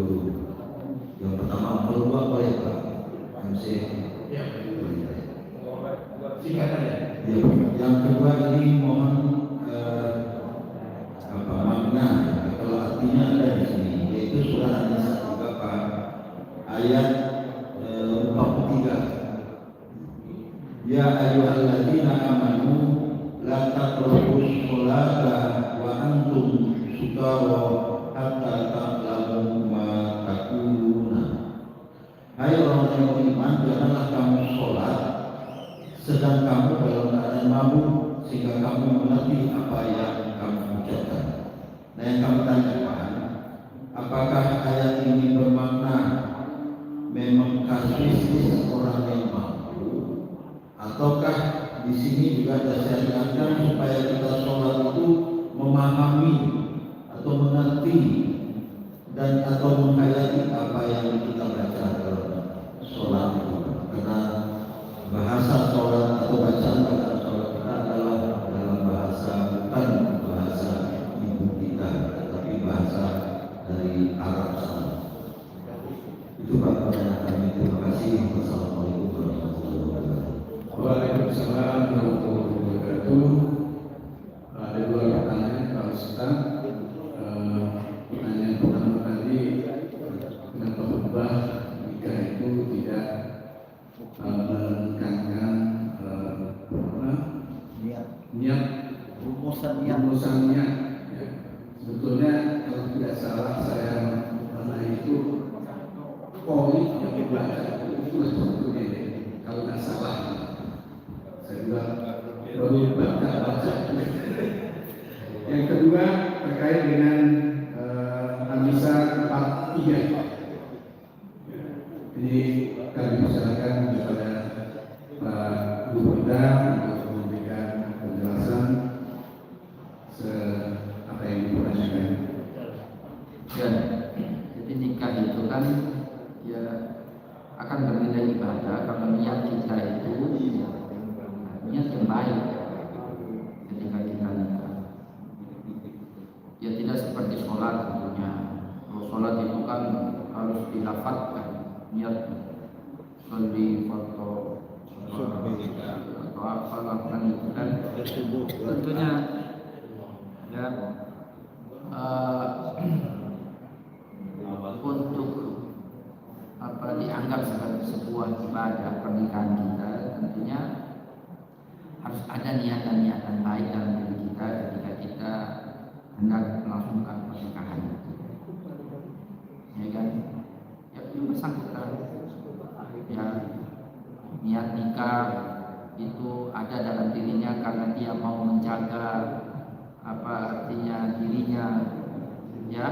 yang pertama. Kedua boleh Pak MC? Ya. Yang kedua ini mohon makna, kalau artinya ada di sini, yaitu surah An-Nisa 34 ayat 43. Ya ayyuhalladzina amanu la taqrabus sholata wa antum sukara hatta ta'lamu ma taquluna. Hai orang yang beriman, janganlah kamu sholat sedang kamu dalam keadaan mabuk sehingga kamu mengerti apa yang kamu ucapkan. Nah, yang kamu tanyakan, apakah ayat ini bermakna memang kasuistis orang yang mampu, ataukah di sini juga ada syariatkan supaya kita sholat itu memahami atau mengerti dan atau menghayati apa yang kita baca dalam sholat itu? Karena bahasa sholat atau bacaan pada sholat kita adalah dalam bahasa, bukan bahasa ibu kita, tetapi bahasa dari Arab sana. Itu Pak pertanyaan kami. Terima kasih. Wassalamualaikum warahmatullahi wabarakatuh. Waalaikumsalam warahmatullahi wabarakatuh. Ada dua pertanyaan Pak Ustaz. Pertanyaan pertama tadi, kenapa khutbah nikah itu tidak menekankan niat rumusan niat. Ya. Sebetulnya kalau tidak salah saya pernah itu poin baca. Yang kedua terkait dengan An-Nisa 43. Jadi kami persilakan kepada Pak Guru kita untuk memberikan penjelasan apa yang dipertanyakan. Ya, jadi nikah itu kan ya akan bernilai ibadah kalau niat kita itu ya, niat yang baik ketika kita nikah. Ya tidak seperti sholat tentunya. Kalau sholat itu kan harus dilafadzkan niat di foto atau apalah kan itu kan tentunya ya untuk dianggap sebagai sebuah ibadah pernikahan kita tentunya harus ada niatan-niatan baik dalam diri kita ketika kita hendak melangsungkan pernikahan itu, ya kan? Ya itu bersangkutan ya niat nikah itu ada dalam dirinya karena dia mau menjaga apa artinya dirinya ya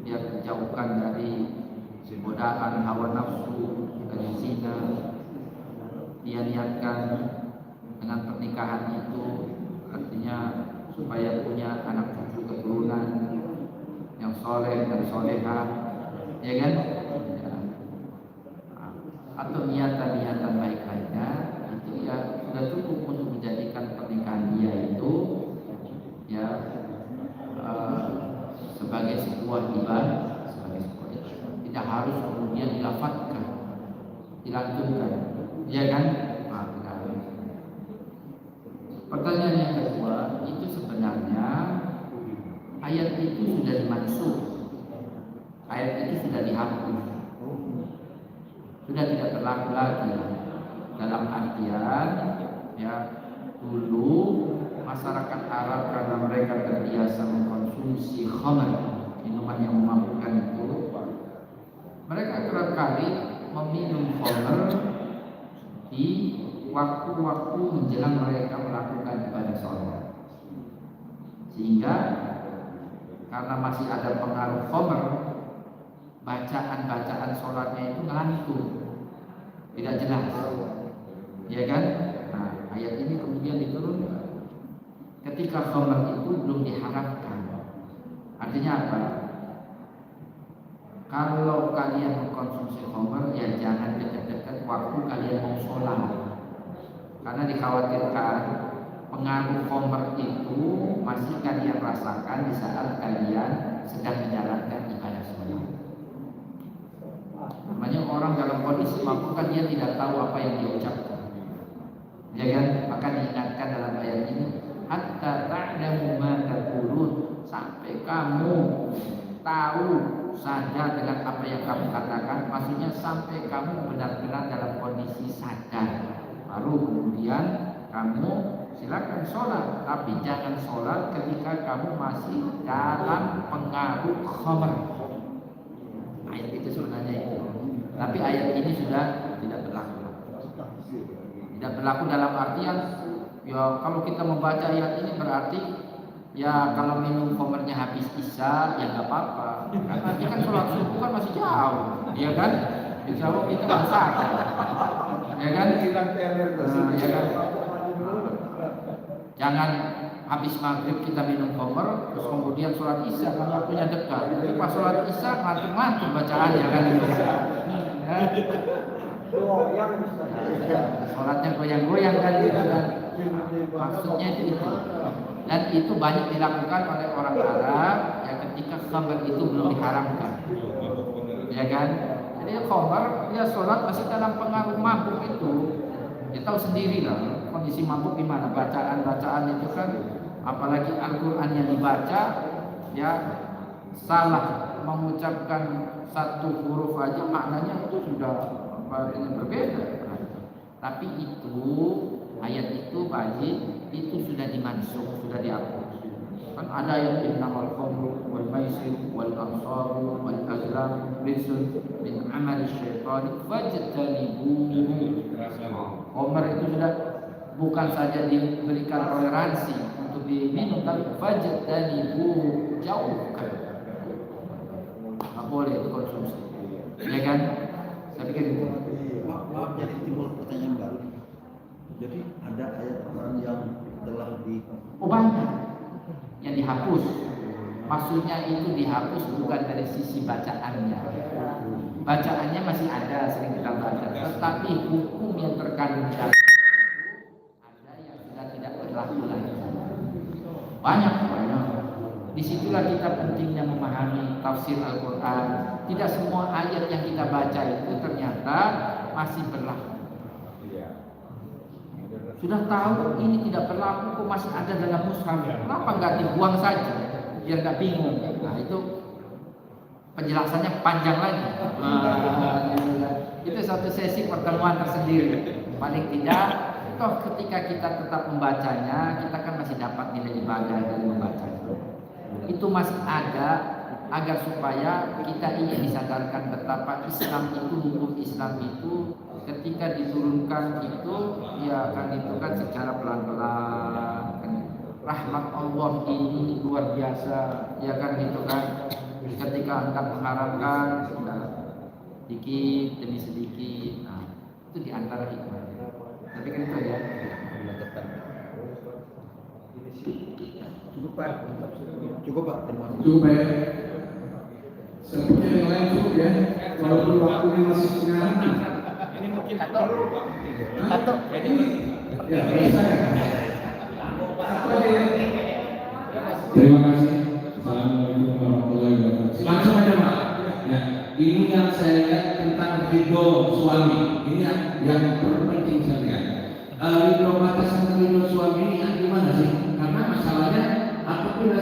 dia dijauhkan dari godaan hawa nafsu dari zina. Dia niatkan dengan pernikahan itu artinya supaya punya anak cucu keturunan yang soleh dan solehah, ya kan? Ya. Atau niatan-niatan baik lainnya itu ya sudah cukup untuk menjadikan pernikahan dia itu ya sebagai sebuah ibadah, tidak harus kemudian dilafadzkan, dilantunkan, ya kan? Pertanyaan yang kedua itu sebenarnya ayat itu sudah dimansukh, ayat itu sudah dihapus, sudah tidak berlaku lagi. Dalam artian ya dulu masyarakat Arab karena mereka terbiasa mengkonsumsi khamr, minuman yang memabukkan itu, mereka kerap kali meminum khamr di waktu-waktu menjelang mereka melakukan ibadah sholat, sehingga karena masih ada pengaruh khamr, bacaan-bacaan sholatnya itu ngelantur, tidak jelas, ya kan? Nah, ayat ini kemudian diturunkan ketika khamr itu belum diharamkan. Artinya apa? Kalau kalian mengkonsumsi khamr, ya jangan dekat-dekat waktu kalian mau sholat, karena dikhawatirkan pengaruh khamr itu masih kalian rasakan di saat kalian sedang menjalankan ibadah sholat. Namanya orang dalam kondisi mabuk kan dia tidak tahu apa yang dia ucapkan, ya kan? Maka diingatkan dalam ayat ini, hatta ta'lamu ma taqulun, sampai kamu tahu, sadar dengan apa yang kamu katakan. Maksudnya sampai kamu benar-benar dalam kondisi sadar, baru kemudian kamu silakan sholat, tapi jangan sholat ketika kamu masih dalam pengaruh khamr. Ayat itu sebenarnya itu, tapi ayat ini sudah tidak berlaku. Tidak berlaku dalam artian ya kalau kita membaca ayat ini berarti ya kalau minum khamrnya habis isya ya nggak apa-apa, karena nanti kan sholat subuh kan masih jauh, ya kan? Insya Allah kita nggak sadar, ya kan? Ya kan? Jangan habis maghrib kita minum khamr terus kemudian sholat isya kan waktunya dekat, jadi pas sholat isya ngantuk-ngantuk bacaannya kan? Ya. Sholatnya goyang-goyang kan gitu kan? Maksudnya itu. Dan itu banyak dilakukan oleh orang Arab ya ketika khamr itu belum diharamkan, ya kan? Jadi khamr ya sholat masih dalam pengaruh mabuk itu. Kita tahu sendiri lah kondisi mabuk gimana, bacaan-bacaan itu kan, apalagi Al-Quran yang dibaca ya salah mengucapkan satu huruf aja maknanya itu sudah berbeda. Tapi itu ayat itu bagi itu sudah dimansukh, sudah dihapus. Kan ada yang innamal khamru wal maisir wal ansabu wal azlam rijsun min amali syaitan fajtanibuhu. Khamr itu sudah bukan saja diberikan toleransi untuk diminum, tapi fajtanibu, jauhkan, nggak boleh dikonsumsi, ya kan? Saya pikir itu. Maaf, jadi timbul pertanyaan baru. Jadi ada ayat Quran yang telah Banyak yang dihapus. Maksudnya itu dihapus bukan dari sisi bacaannya. Bacaannya masih ada, sering kita baca, tetapi hukum yang terkandung dalam ada yang sudah tidak berlaku lagi. Banyak. Disitulah kita pentingnya memahami tafsir Al-Quran. Tidak semua ayat yang kita baca itu ternyata masih berlaku. Sudah tahu ini tidak berlaku, kok masih ada dalam mushaf. Kenapa nggak dibuang saja, biar nggak bingung? Nah itu penjelasannya panjang lagi. Itu satu sesi pertemuan tersendiri. Paling tidak, toh ketika kita tetap membacanya, kita kan masih dapat nilai ibadah dari membacanya. Itu masih ada, agar supaya kita ini disadarkan betapa Islam itu, hukum Islam itu ketika diturunkan itu ya kan itu kan secara pelan-pelan kan. Rahmat Allah ini luar biasa, ya kan gitu kan. Ketika angkat mengharapkan sedikit demi sedikit, nah itu diantara hikmah. Tapi kan itu ya. Cukup Pak, terima kasih. Cukup ya. Sepertinya yang lain cukup ya. Walaupun waktunya masih setengah. Ini mungkin Satu. Ya, saya. Terima kasih. Assalamualaikum warahmatullahi wabarakatuh. Langsung aja Pak. Ya, ini yang saya lihat tentang ridho suami. Ini yang terpenting saya lihat. Ridho batasan ridho suami ini yang gimana sih? Karena masalahnya apabila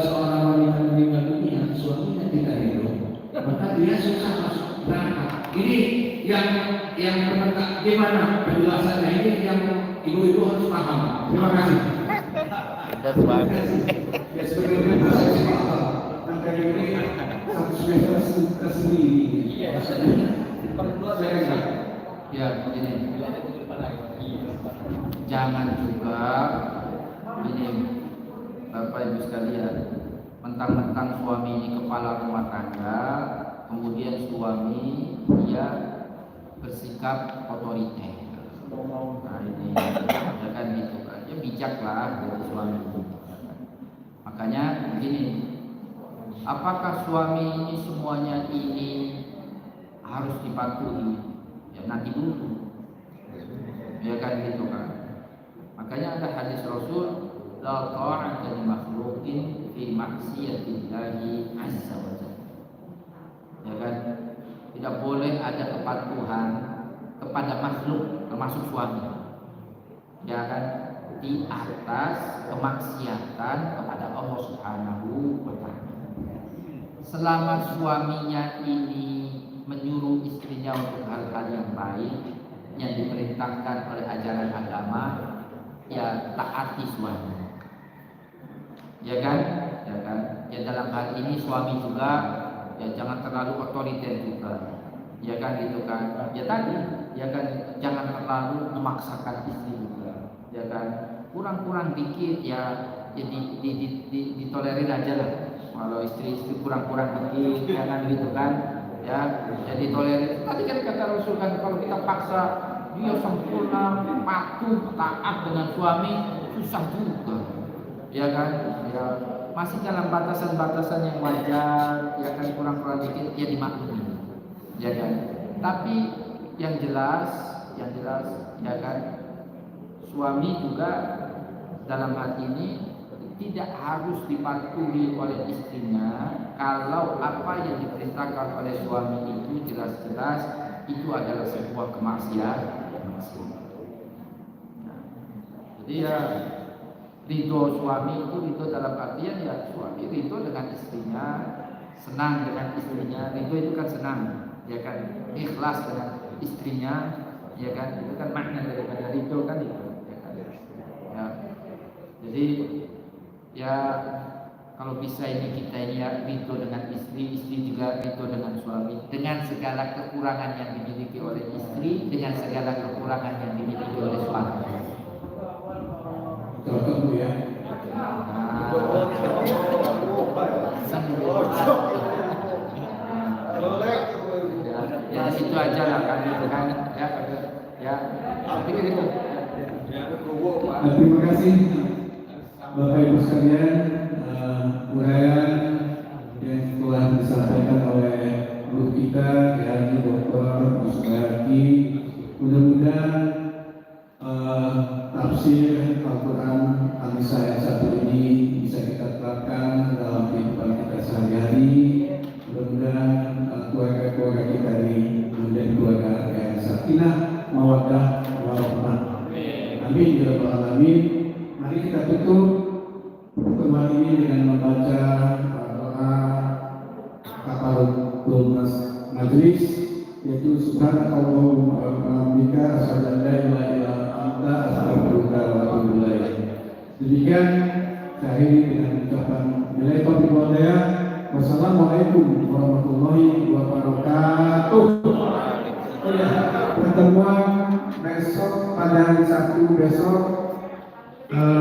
seorang wanita meninggal dunia, suaminya tidak ridho, maka dia susah masuk berangkat. Ini yang penegak gimana penjelasannya ini yang ibu-ibu harus paham. Terima kasih. Ya sebenarnya saya paham. Angka ini satu semester tersendiri. Ya begini, jangan juga ini Bapak Ibu sekalian, mentang-mentang suami ini kepala rumah tangga, kemudian suami dia bersikap otoriter. Nah ini ya kan gitu kan, ya bijaklah dari suami. Makanya begini, apakah suami ini semuanya ini harus dipatuhi? Ya nanti dulu, ya kan gitu kan. Makanya ada hadis Rasul, la ta'ata li makhluqin fi maksiatillahi azza wa jalla. Ya kan, tidak boleh ada kepatuhan kepada makhluk termasuk suami, ya kan, di atas kemaksiatan kepada Allah Subhanahu wa taala. Selama suaminya ini menyuruh istrinya untuk hal-hal yang baik yang diperintahkan oleh ajaran agama, ya taati suami, ya kan, ya kan. Ya dalam hal ini suami juga ya jangan terlalu otoriter juga, ya kan gitu kan. Ya tadi, ya kan, jangan terlalu memaksakan istri juga, ya kan. Kurang-kurang dikit ya, ditolerir aja lah. Kalau istri kurang-kurang dikit, ya kan gitu kan. Ya, jadi tolerir. Tadi kan kata Rasul kan, kalau kita paksa dia sempurna, patuh, taat dengan suami, susah juga, ya kan? Ya, masih dalam batasan-batasan yang wajar, ya kan, kurang-kurang dikit, ya dimaklumi, ya kan? Tapi yang jelas, ya kan, suami juga dalam hal ini tidak harus dipatuhi oleh istrinya kalau apa yang diperintahkan oleh suami itu jelas-jelas itu adalah sebuah kemaksiatan. Nah, jadi ya ridho suami itu ridho dalam artian ya suami ridho dengan istrinya, senang dengan istrinya. Ridho itu kan senang, ya kan, ikhlas dengan istrinya, ya kan, itu kan makna daripada ridho kan itu, ya kan. Ya, jadi ya kalau bisa ini kita ini ya ridho dengan istri, istri juga ridho dengan suami, dengan segala kekurangan yang dimiliki oleh istri, dengan segala kekurangan yang dimiliki oleh suami. Cocok Bu ya. Ya situ aja lah kan gitu kan ya tapi gitu. Terima kasih Bapak Ibu sekalian, uraian yang telah disampaikan oleh guru kita yakni Dr. Musbayaki. Mudah-mudahan tafsir Al-Quran An-Nisa ayat 1 ini bisa kita terapkan dalam kehidupan kita sehari-hari. Mudah-mudahan keluarga-keluarga kita ini menjadi keluarga yang sakinah, mawaddah, warahmah. Amin ya rabbal alamin. Mari kita tutup pertemuan ini dengan membaca doa kafaratul majlis, yaitu subhanakallahumma wa bihamdika asyhadu an la ilaha illa anta astaghfiruka wa atubu ilaik. Demikian saya akhiri dengan ucapan billahi taufiq wal hidayah. Wassalamualaikum warahmatullahi wabarakatuh. Oh ya, pertemuan besok pada hari Sabtu besok